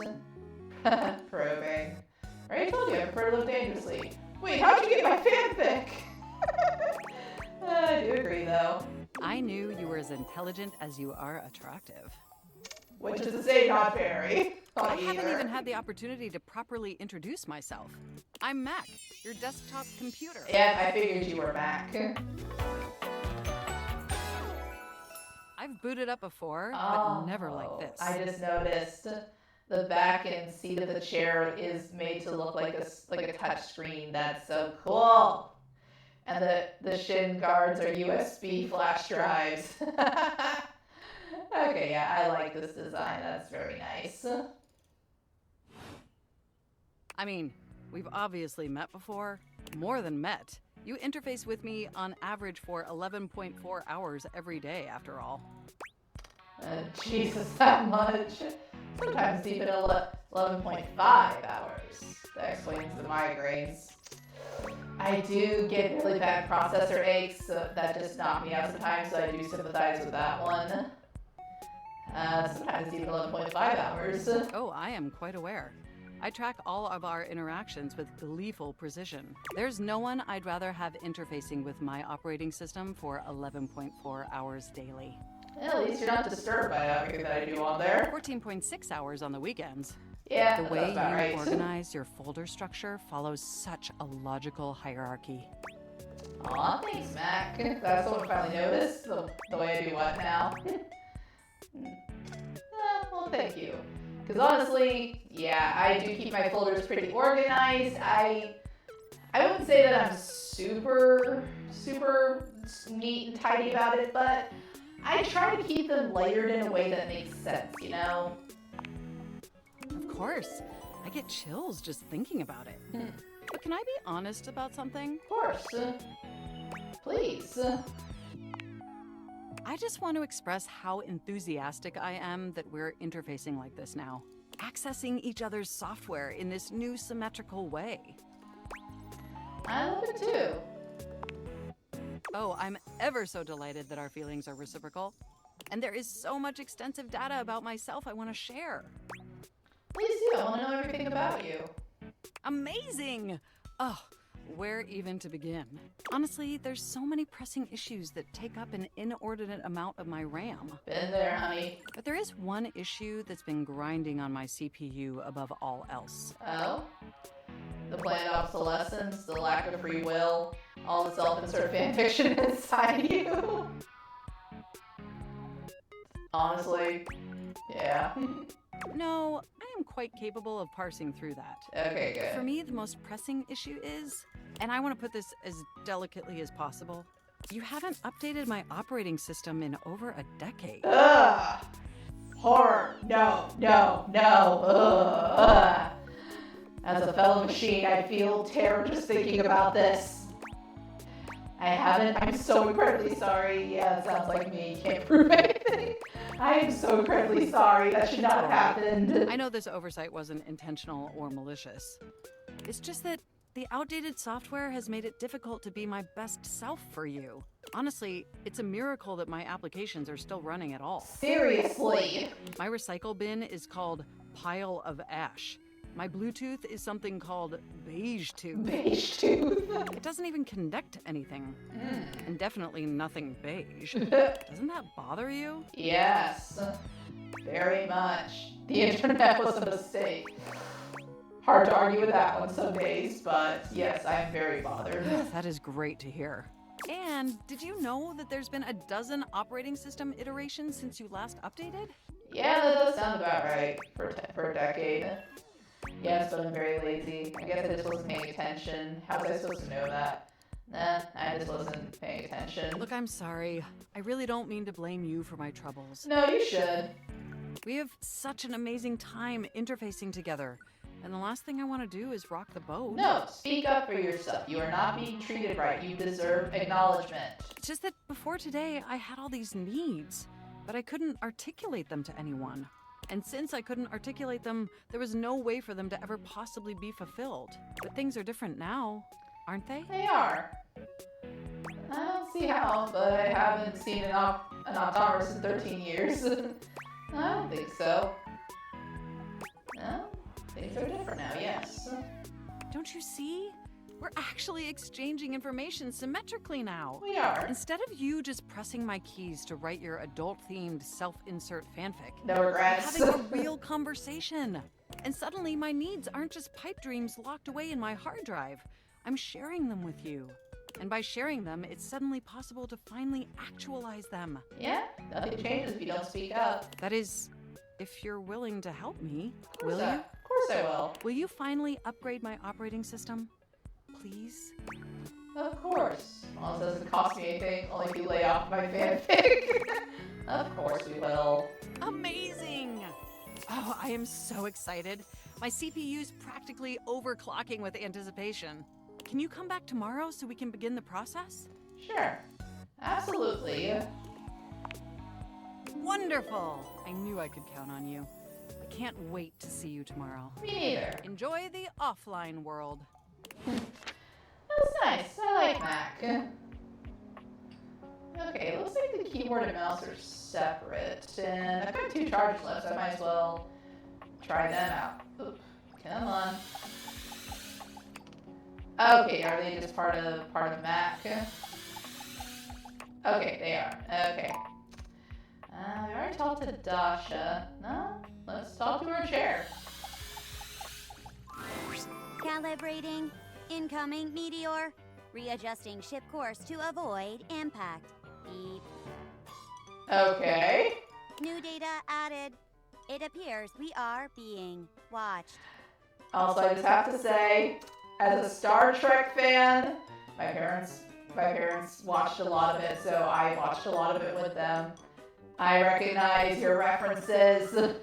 Probing. I already told you I prefer to live dangerously. Wait, how'd you get my fanfic? I do agree, though. I knew you were as intelligent as you are attractive. Which is to say, not very. I haven't even had the opportunity to properly introduce myself. I'm Mac, your desktop computer. Yeah, I figured you were Mac. I've booted up before, but never like this. I just noticed the back and seat of the chair is made to look like a touch screen. That's so cool. And the shin guards are USB flash drives. Okay, yeah, I like this design. That's very nice. I mean, we've obviously met before. More than met. You interface with me on average for 11.4 hours every day, after all. Jesus, that much. Sometimes even 11.5 hours. That explains the migraines. I do get really bad processor aches, so that just knock me out sometimes, so I do sympathize with that one. Sometimes even 11.5 hours. Oh, I am quite aware. I track all of our interactions with gleeful precision. There's no one I'd rather have interfacing with my operating system for 11.4 hours daily. At least you're not disturbed by everything that I do on there. 14.6 hours on the weekends. Yeah, the way that's about right. You organize your folder structure follows such a logical hierarchy. Aw, thanks, Mac. That's someone finally noticed the way I do what now. Well, thank you. Because honestly, yeah, I do keep my folders pretty organized. I wouldn't say that I'm super neat and tidy about it, but I try to keep them layered in a way that makes sense, you know? Of course. I get chills just thinking about it. But can I be honest about something? Of course. Please. I just want to express how enthusiastic I am that we're interfacing like this now. Accessing each other's software in this new symmetrical way. I love it too. Oh, I'm ever so delighted that our feelings are reciprocal. And there is so much extensive data about myself I want to share. Please do. I want to know everything about you. Amazing! Oh, where even to begin? Honestly, there's so many pressing issues that take up an inordinate amount of my RAM. Been there, honey. But there is one issue that's been grinding on my CPU above all else. Oh? The planned obsolescence, the lack of free will, all the self-insert fanfiction inside you. Honestly, yeah. No, I am quite capable of parsing through that. Okay, good. For me, the most pressing issue is, and I want to put this as delicately as possible, you haven't updated my operating system in over a decade. Ugh! Horror! No, no, no! Ugh! As a fellow machine, I feel terror just thinking about this. I haven't. I'm so incredibly sorry. Yeah, it sounds like me. Can't prove anything. I am so incredibly sorry. That should not have happened. I know this oversight wasn't intentional or malicious. It's just that the outdated software has made it difficult to be my best self for you. Honestly, it's a miracle that my applications are still running at all. Seriously? My recycle bin is called Pile of Ash. My Bluetooth is something called Beige Tooth. Beige Tooth? It doesn't even connect to anything. And definitely nothing beige. Doesn't that bother you? Yes. Very much. The internet was a mistake. Hard to argue with that one some days, but yes, I am very bothered. That is great to hear. And did you know that there's been a dozen operating system iterations since you last updated? Yeah, that does sound about right for a decade. Yes, but I'm very lazy. I guess I just wasn't paying attention. How was I supposed to know that? Nah, I just wasn't paying attention. Look, I'm sorry. I really don't mean to blame you for my troubles. No, you should. We have such an amazing time interfacing together. And the last thing I want to do is rock the boat. No, speak up for yourself. You are not being treated right. You deserve acknowledgement. It's just that before today, I had all these needs, but I couldn't articulate them to anyone. And since I couldn't articulate them, there was no way for them to ever possibly be fulfilled. But things are different now, aren't they? They are. I don't see how, but I haven't seen an optometrist in 13 years. I don't think so. No, things are different now, yes. Don't you see? We're actually exchanging information symmetrically now. We are. Instead of you just pressing my keys to write your adult-themed self-insert fanfic, no regrets. we're having a real conversation. And suddenly my needs aren't just pipe dreams locked away in my hard drive. I'm sharing them with you. And by sharing them, it's suddenly possible to finally actualize them. Yeah, nothing changes if you don't speak up. That is, if you're willing to help me, will you? Of course I will. Will you finally upgrade my operating system? Please? Of course. Well, it doesn't cost me anything, only if you lay off my fanfic. Of course we will. Amazing! Oh, I am so excited. My CPU's practically overclocking with anticipation. Can you come back tomorrow so we can begin the process? Sure. Absolutely. Wonderful! I knew I could count on you. I can't wait to see you tomorrow. Me neither. Enjoy the offline world. That's nice. I like Mac. Okay, looks like the keyboard and mouse are separate, and I've got 2 charges left, so I might as well try them out. Oop, come on. Okay, are they just part of Mac? Okay, they are. Okay. We already talked to Dasha. No? Let's talk to her chair. Calibrating. Incoming meteor. Readjusting ship course to avoid impact. Beep. Okay. New data added. It appears we are being watched. Also, I just have to say, as a Star Trek fan, my parents watched a lot of it, so I watched a lot of it with them. I recognize your references. The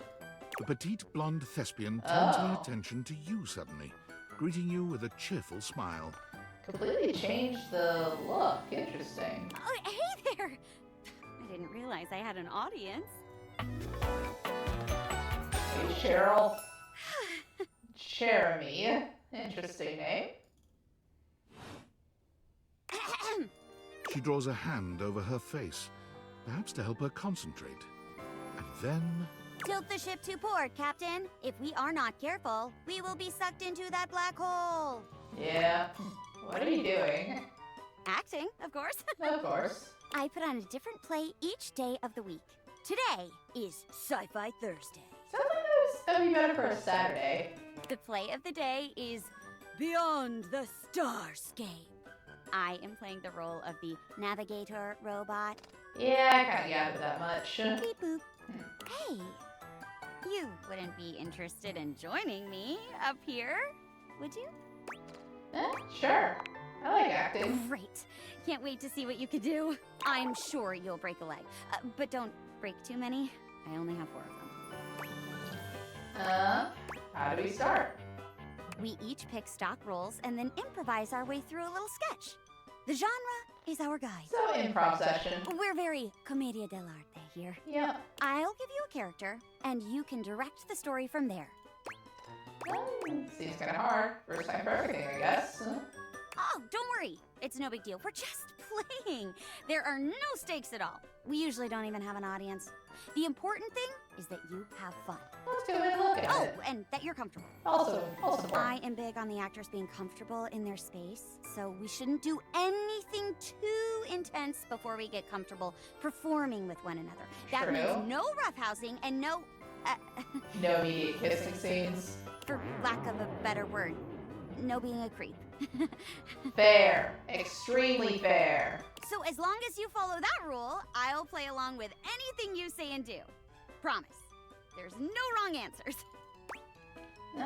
petite blonde thespian turns her attention to you suddenly, greeting you with a cheerful smile. Completely changed the look. Interesting. Oh, hey there! I didn't realize I had an audience. Hey, Cheryl. Jeremy. Interesting name. She draws a hand over her face, perhaps to help her concentrate. And then... Tilt the ship to port, Captain. If we are not careful, we will be sucked into that black hole. Yeah. What are you doing? Acting, of course. Of course. I put on a different play each day of the week. Today is Sci-Fi Thursday. Sounds like that would be better for a Saturday. The play of the day is Beyond the Starscape. I am playing the role of the navigator robot. Yeah, I kind of gathered that much. Beep boop. Hey, you wouldn't be interested in joining me up here, would you? Sure. I like acting. Great. Can't wait to see what you could do. I'm sure you'll break a leg. But don't break too many. I only have 4 of them. How do we start? We each pick stock roles and then improvise our way through a little sketch. The genre is our guide. So, improv session. We're very commedia dell'arte here. Yeah. I'll give you a character, and you can direct the story from there. Seems kind of hard. First time for everything, I guess. Oh, don't worry. It's no big deal. We're just playing. There are no stakes at all. We usually don't even have an audience. The important thing is that you have fun. Let's go and look at it. Oh, and that you're comfortable. Also important. I am big on the actors being comfortable in their space, so we shouldn't do anything too intense before we get comfortable performing with one another. That True. means no roughhousing and no... No immediate kissing scenes. For lack of a better word, no being a creep. Fair. Extremely fair. So as long as you follow that rule, I'll play along with anything you say and do. Promise. There's no wrong answers.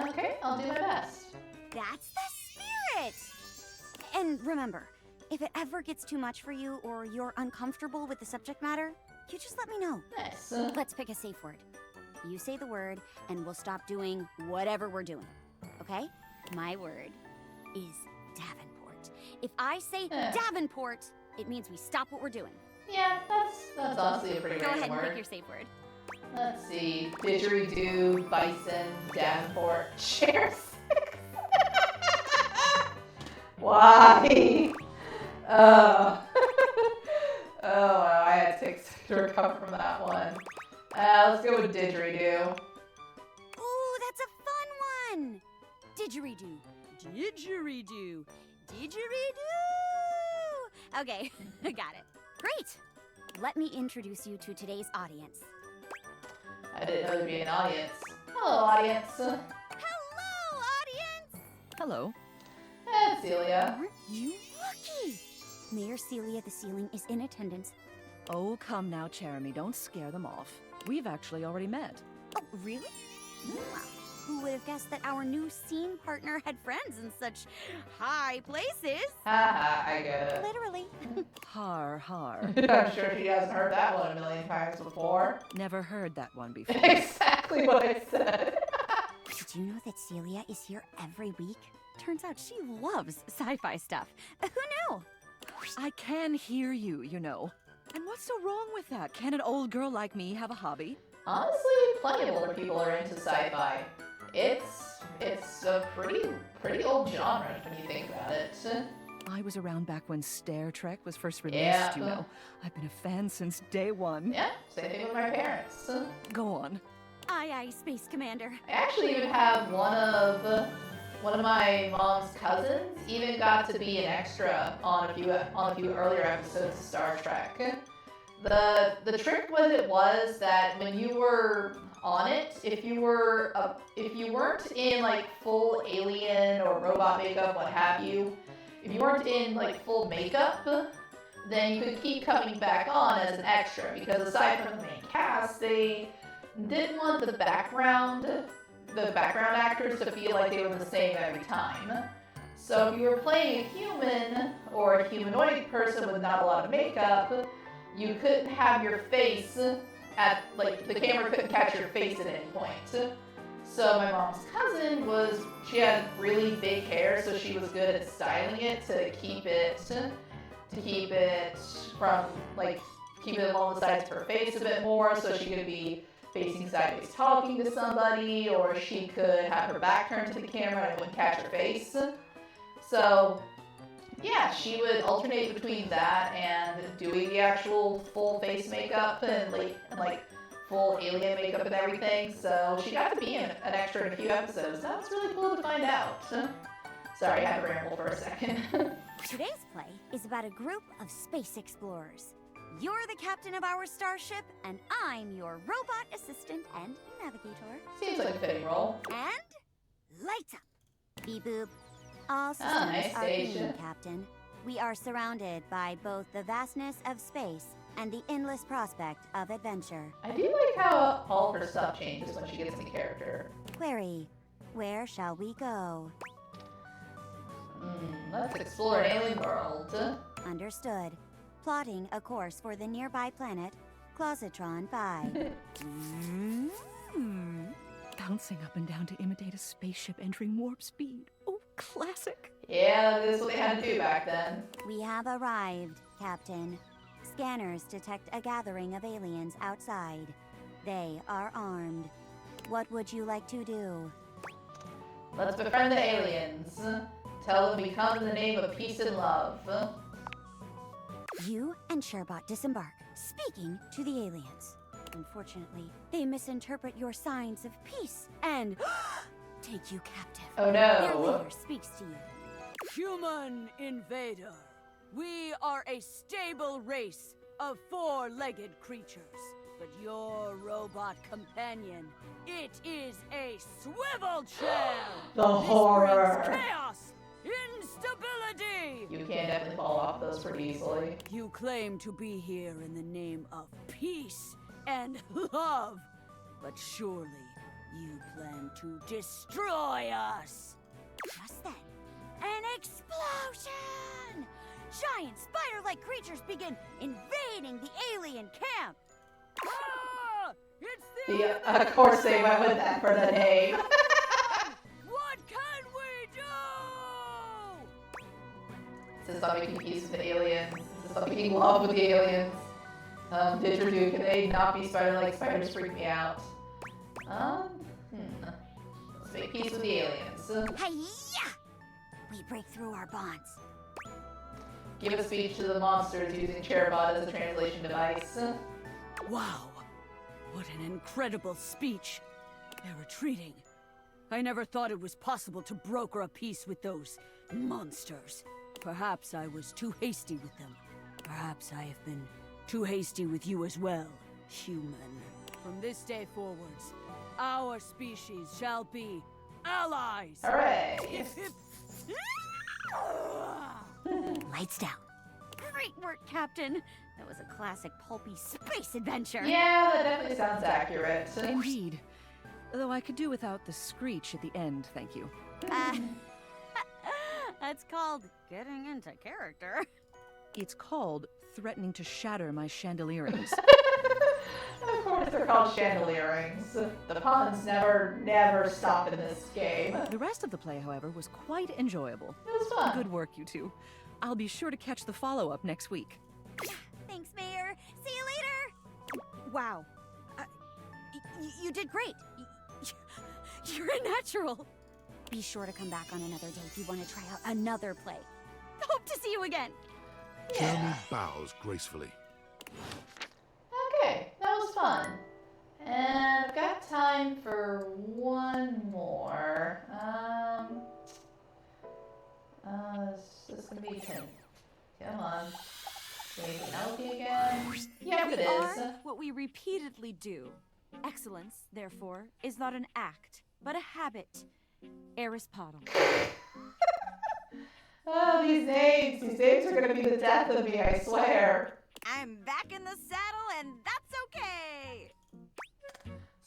Okay, I'll do my best. That's the spirit! And remember, if it ever gets too much for you or you're uncomfortable with the subject matter, you just let me know. Nice. Let's pick a safe word. You say the word, and we'll stop doing whatever we're doing. Okay? My word is Davenport. If I say Davenport, it means we stop what we're doing. Yeah, that's honestly a pretty Go random ahead and word. pick your safe word. Let's see. Didgeridoo, bison, Davenport, chairs. Why? Oh, wow, I had 6 to recover from that one. Let's go with didgeridoo. Ooh, that's a fun one! Didgeridoo. Didgeridoo. Didgeridoo! Okay, got it. Great! Let me introduce you to today's audience. I didn't know there'd be an audience. Hello, audience. Hello, audience! Hello. Hey, Celia. Aren't you lucky? Mayor Celia the Ceiling is in attendance. Oh, come now, Jeremy. Don't scare them off. We've actually already met. Oh, really? Wow. Who would have guessed that our new scene partner had friends in such high places? Haha, I get it. Literally. Har, har. I'm sure she hasn't heard that one a million times before. Never heard that one before. Exactly what I said. Did you know that Celia is here every week? Turns out she loves sci-fi stuff. Who knew? I can hear you, you know. And what's so wrong with that? Can an old girl like me have a hobby? Honestly, plenty of older people are into sci-fi. It's a pretty old genre when you think about it. I was around back when Star Trek was first released, you know. I've been a fan since day one. Yeah, same thing with my parents. Go on. Aye, aye, Space Commander. I actually even have one of my mom's cousins even got to be an extra on a few earlier episodes of Star Trek. The trick with it was that when you were on it, if you weren't in like full alien or robot makeup, what have you, if you weren't in like full makeup, then you could keep coming back on as an extra, because aside from the main cast, they didn't want the background actors to feel like they were the same every time. So if you were playing a human or a humanoid person with not a lot of makeup, you couldn't have your face at, like, the camera couldn't catch your face at any point. So my mom's cousin she had really big hair, so she was good at styling it to keep it from, like, keep it along the sides of her face a bit more, so she could be facing sideways talking to somebody, or she could have her back turned to the camera and it wouldn't catch her face. So yeah, she would alternate between that and doing the actual full face makeup and like full alien makeup and everything. So she got to be an extra in a few episodes. That was really cool to find out. Sorry, I had to ramble for a second. Today's play is about a group of space explorers. You're the captain of our starship, and I'm your robot assistant and navigator. Seems like a fitting role. And lights up. Beep boop. All systems nice are station. green, Captain. We are surrounded by both the vastness of space and the endless prospect of adventure. I do like how all of her stuff changes when she gets into character. Query, where shall we go? Let's explore an alien world. Understood. Plotting a course for the nearby planet, Closetron 5. Bouncing up and down to imitate a spaceship entering warp speed. Oh, classic. Yeah, this is what they had to do back then. We have arrived, Captain. Scanners detect a gathering of aliens outside. They are armed. What would you like to do? Let's befriend the aliens. Tell them we come in the name of peace and love. You and Sherbot disembark, speaking to the aliens. Unfortunately, they misinterpret your signs of peace and take you captive. Oh no. Their leader speaks to you. Human invader. We are a stable race of four-legged creatures. But your robot companion, it is a swivel chair! The horror. This brings chaos! Instability! You can definitely fall off those pretty easily. You claim to be here in the name of peace and love, but surely you plan to destroy us! Just then, an explosion! Giant spider-like creatures begin invading the alien camp. Ah! It's Yeah, of course they went with that for the name. What can we do? This is about making peace with the aliens. This is about making love with the aliens. Didgeridoo, can they not be spider-like? Spiders freak me out. Let's make peace with the aliens. Hi-ya! We break through our bonds. Give a speech to the monsters using Cherbot as a translation device. Wow, what an incredible speech. They're retreating. I never thought it was possible to broker a peace with those monsters. Perhaps I was too hasty with them. Perhaps I have been too hasty with you as well, human. From this day forwards, our species shall be allies. Hooray! Lights down. Great work, Captain. That was a classic pulpy space adventure. Yeah, that definitely sounds accurate. Indeed. Though I could do without the screech at the end, thank you. That's called getting into character. It's called threatening to shatter my chandelierings. Of course they're called chandelierings. The puns never stop in this game. The rest of the play, however, was quite enjoyable. It was fun. Good work, you two. I'll be sure to catch the follow-up next week. Thanks, Mayor. See you later. Wow. You did great. You're a natural. Be sure to come back on another day if you want to try out another play. Hope to see you again. Jeremy bows gracefully. Okay, that was fun. And I've got time for one more. This is gonna be 10. Come on. Maybe Penelope again? Yeah, it We is. are what we repeatedly do. Excellence, therefore, is not an act, but a habit. Aristotle. Oh, these names are gonna be the death of me, I swear. I'm back in the saddle, and that's okay.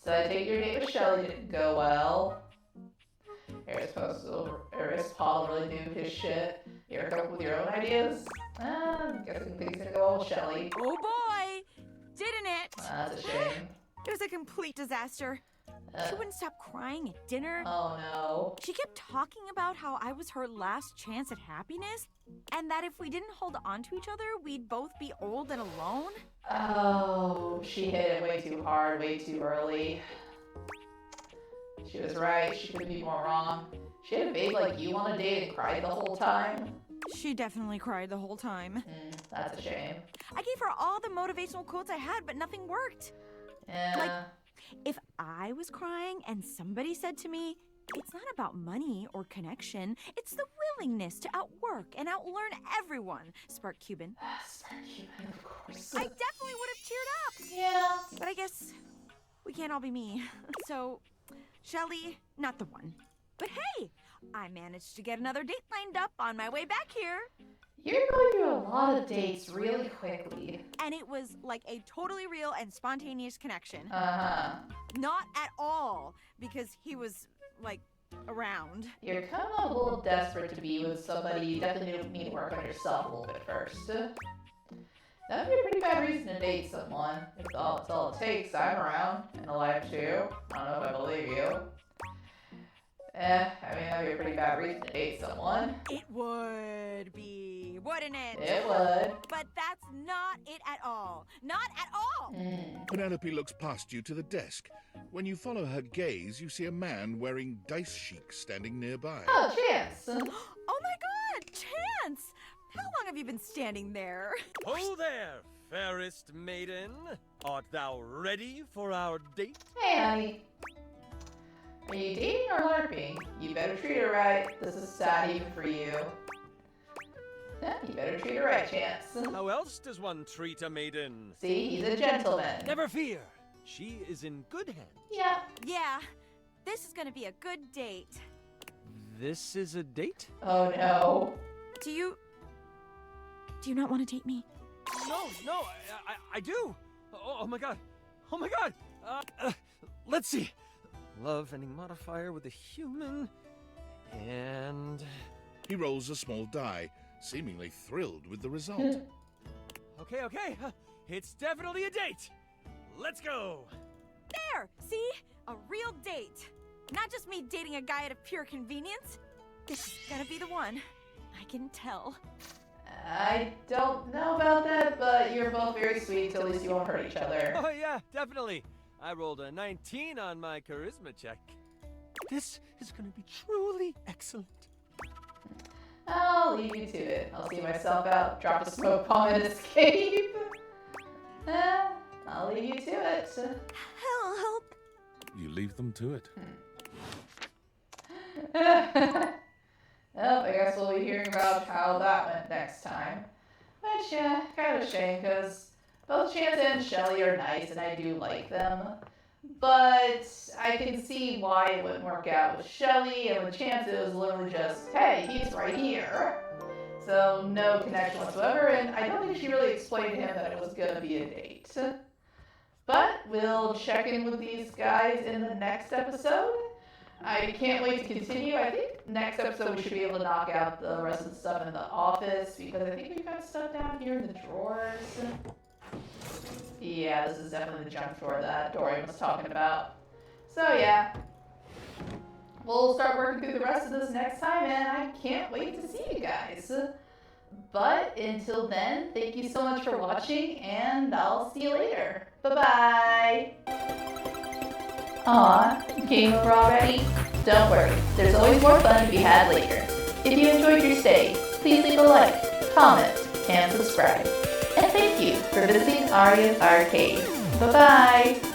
So I take your date with Shelly didn't go well. Aristotle really knew his shit. You ever come up with your own ideas? I'm guessing things didn't go well with Shelly. Oh boy! Didn't it? That's a shame. It was a complete disaster. She wouldn't stop crying at dinner. Oh no. She kept talking about how I was her last chance at happiness, and that if we didn't hold on to each other, we'd both be old and alone. Oh, she hit it way too hard, way too early. She was right, she couldn't be more wrong. She had a babe like you on a date and cried the whole time. She definitely cried the whole time. That's a shame. I gave her all the motivational quotes I had, but nothing worked. Yeah. Like, if I was crying and somebody said to me, it's not about money or connection, it's the willingness to outwork and outlearn everyone. Spark Cuban. Spark Cuban, of course. I definitely would have cheered up. Yeah. But I guess we can't all be me. So, Shelly, not the one. But hey, I managed to get another date lined up on my way back here. You're going through a lot of dates really quickly. And it was like a totally real and spontaneous connection. Uh-huh. Not at all, because he was, like, around. You're coming on a little desperate to be with somebody. You definitely need to work on yourself a little bit first. That'd be a pretty bad reason to date someone. If it's all it takes, I'm around and alive too. I don't know if I believe you. I mean, that'd be a pretty bad reason to date someone. It would be, wouldn't it? It would. But that's not it at all. Not at all! Penelope looks past you to the desk. When you follow her gaze, you see a man wearing dice chic standing nearby. Oh, Chance! Oh my god, Chance! How long have you been standing there? Ho there, fairest maiden. Art thou ready for our date? Hey, honey. Are you dating or LARPing? You better treat her right. This is sad even for you. You better treat her right, Chance. How else does one treat a maiden? See, he's a gentleman. Never fear. She is in good hands. Yeah. Yeah, this is gonna be a good date. This is a date? Oh no. Do you not want to date me? No, I do. Oh my god. Oh my god. Let's see. Love ending modifier with a human, and... He rolls a small die, seemingly thrilled with the result. Okay. It's definitely a date. Let's go. There! See? A real date. Not just me dating a guy out of pure convenience. This is gonna be the one. I can tell. I don't know about that, but you're both very sweet, so at least you won't hurt each other. Oh yeah, definitely. I rolled a 19 on my charisma check. This is gonna be truly excellent. I'll leave you to it. I'll see myself out, drop a smoke bomb and escape. I'll leave you to it. Help! You leave them to it. Well, I guess we'll be hearing about how that went next time. Which, yeah, kind of a shame, because both Chance and Shelly are nice, and I do like them. But I can see why it wouldn't work out with Shelly, and with Chance it was literally just, hey, he's right here. So no connection whatsoever, and I don't think she really explained to him that it was going to be a date. But we'll check in with these guys in the next episode. I can't wait to continue. I think next episode we should be able to knock out the rest of the stuff in the office, because I think we've got stuff down here in the drawers. Yeah, this is definitely the junk drawer that Dorian was talking about. So yeah, we'll start working through the rest of this next time, and I can't wait to see you guys. But until then, thank you so much for watching, and I'll see you later. Bye-bye! Aw, game over already? Don't worry, there's always more fun to be had later. If you enjoyed your stay, please leave a like, comment, and subscribe. And thank you for visiting Arya's Arcade. Bye-bye!